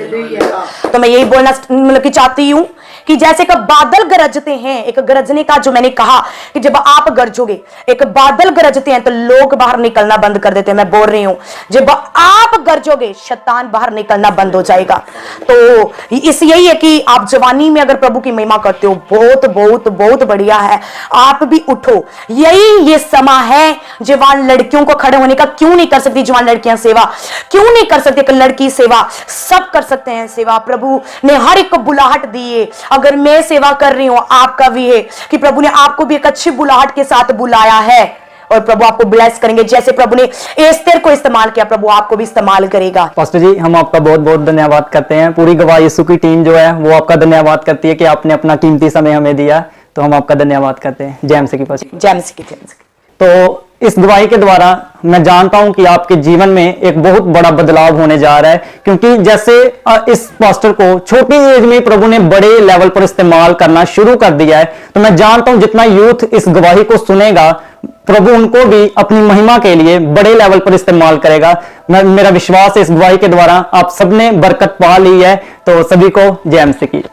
S1: तो मैं यही बोलना मतलब कि चाहती हूं कि जैसे कि बादल गरजते हैं, एक गरजने का जो मैंने कहा कि जब आप गरजोगे, एक बादल गरजते हैं तो लोग बाहर निकलना बंद कर देते हैं। मैं बोल रही हूं जब आप गरजोगे शैतान बाहर निकलना बंद हो जाएगा। तो इस यही है कि आप जवानी में अगर प्रभु की महिमा करते हो, बहुत बहुत बहुत बढ़िया है, आप भी उठो। यही ये समा है जवान लड़कियों को खड़े होने का। क्यों नहीं कर सकती जवान लड़कियां सेवा? क्यों नहीं कर सकती एक लड़की सेवा? सब कर सकते हैं सेवा। प्रभु ने हर एक को बुलाहट दी है। अगर मैं सेवा कर रही हूं, आपका भी है कि प्रभु ने आपको भी एक अच्छी बुलाहट के साथ बुलाया है, और प्रभु आपको ब्लेस करेंगे। जैसे प्रभु ने एस्तेर को इस्तेमाल किया, प्रभु आपको भी इस्तेमाल करेगा।
S4: पास्टर जी, हम आपका बहुत बहुत धन्यवाद करते हैं। पूरी गवाह यीशु की टीम जो है वो आपका धन्यवाद करती है कि आपने अपना कीमती समय हमें दिया, तो हम आपका धन्यवाद करते हैं। जय मसीह की पास्टर।
S1: जय मसीह की।
S4: तो इस गवाही के द्वारा मैं जानता हूं कि आपके जीवन में एक बहुत बड़ा बदलाव होने जा रहा है, क्योंकि जैसे इस पास्टर को छोटी एज में प्रभु ने बड़े लेवल पर इस्तेमाल करना शुरू कर दिया है, तो मैं जानता हूं जितना यूथ इस गवाही को सुनेगा, प्रभु उनको भी अपनी महिमा के लिए बड़े लेवल पर इस्तेमाल करेगा। मेरा विश्वास है इस गवाही के द्वारा आप सबने बरकत पा ली है। तो सभी को जय मसीह की।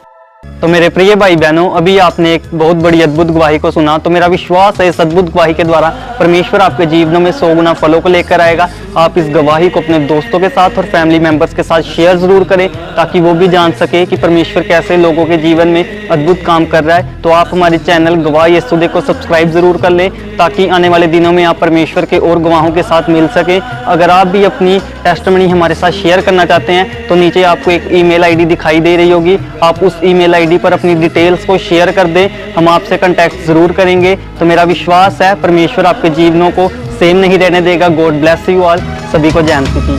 S4: तो मेरे प्रिय भाई बहनों, अभी आपने एक बहुत बड़ी अद्भुत गवाही को सुना। तो मेरा विश्वास है इस अद्भुत गवाही के द्वारा परमेश्वर आपके जीवनों में 100 गुना फलों को लेकर आएगा। आप इस गवाही को अपने दोस्तों के साथ और फैमिली मेंबर्स के साथ शेयर जरूर करें, ताकि वो भी जान सके कि परमेश्वर कैसे लोगों के जीवन में अद्भुत काम कर रहा है। तो आप हमारे चैनल गवाह यीशु को सब्सक्राइब जरूर कर लें, ताकि आने वाले दिनों में आप परमेश्वर के और गवाहों के साथ मिल सकें। अगर आप भी अपनी टेस्टमनी हमारे साथ शेयर करना चाहते हैं तो नीचे आपको एक ईमेल आईडी दिखाई दे रही होगी, आप उस ईमेल आईडी पर अपनी डिटेल्स को शेयर कर दें, हम आपसे कांटेक्ट जरूर करेंगे। तो मेरा विश्वास है परमेश्वर आपके जीवनों को सेम नहीं रहने देगा। God bless you all. सभी को जय मसीह की।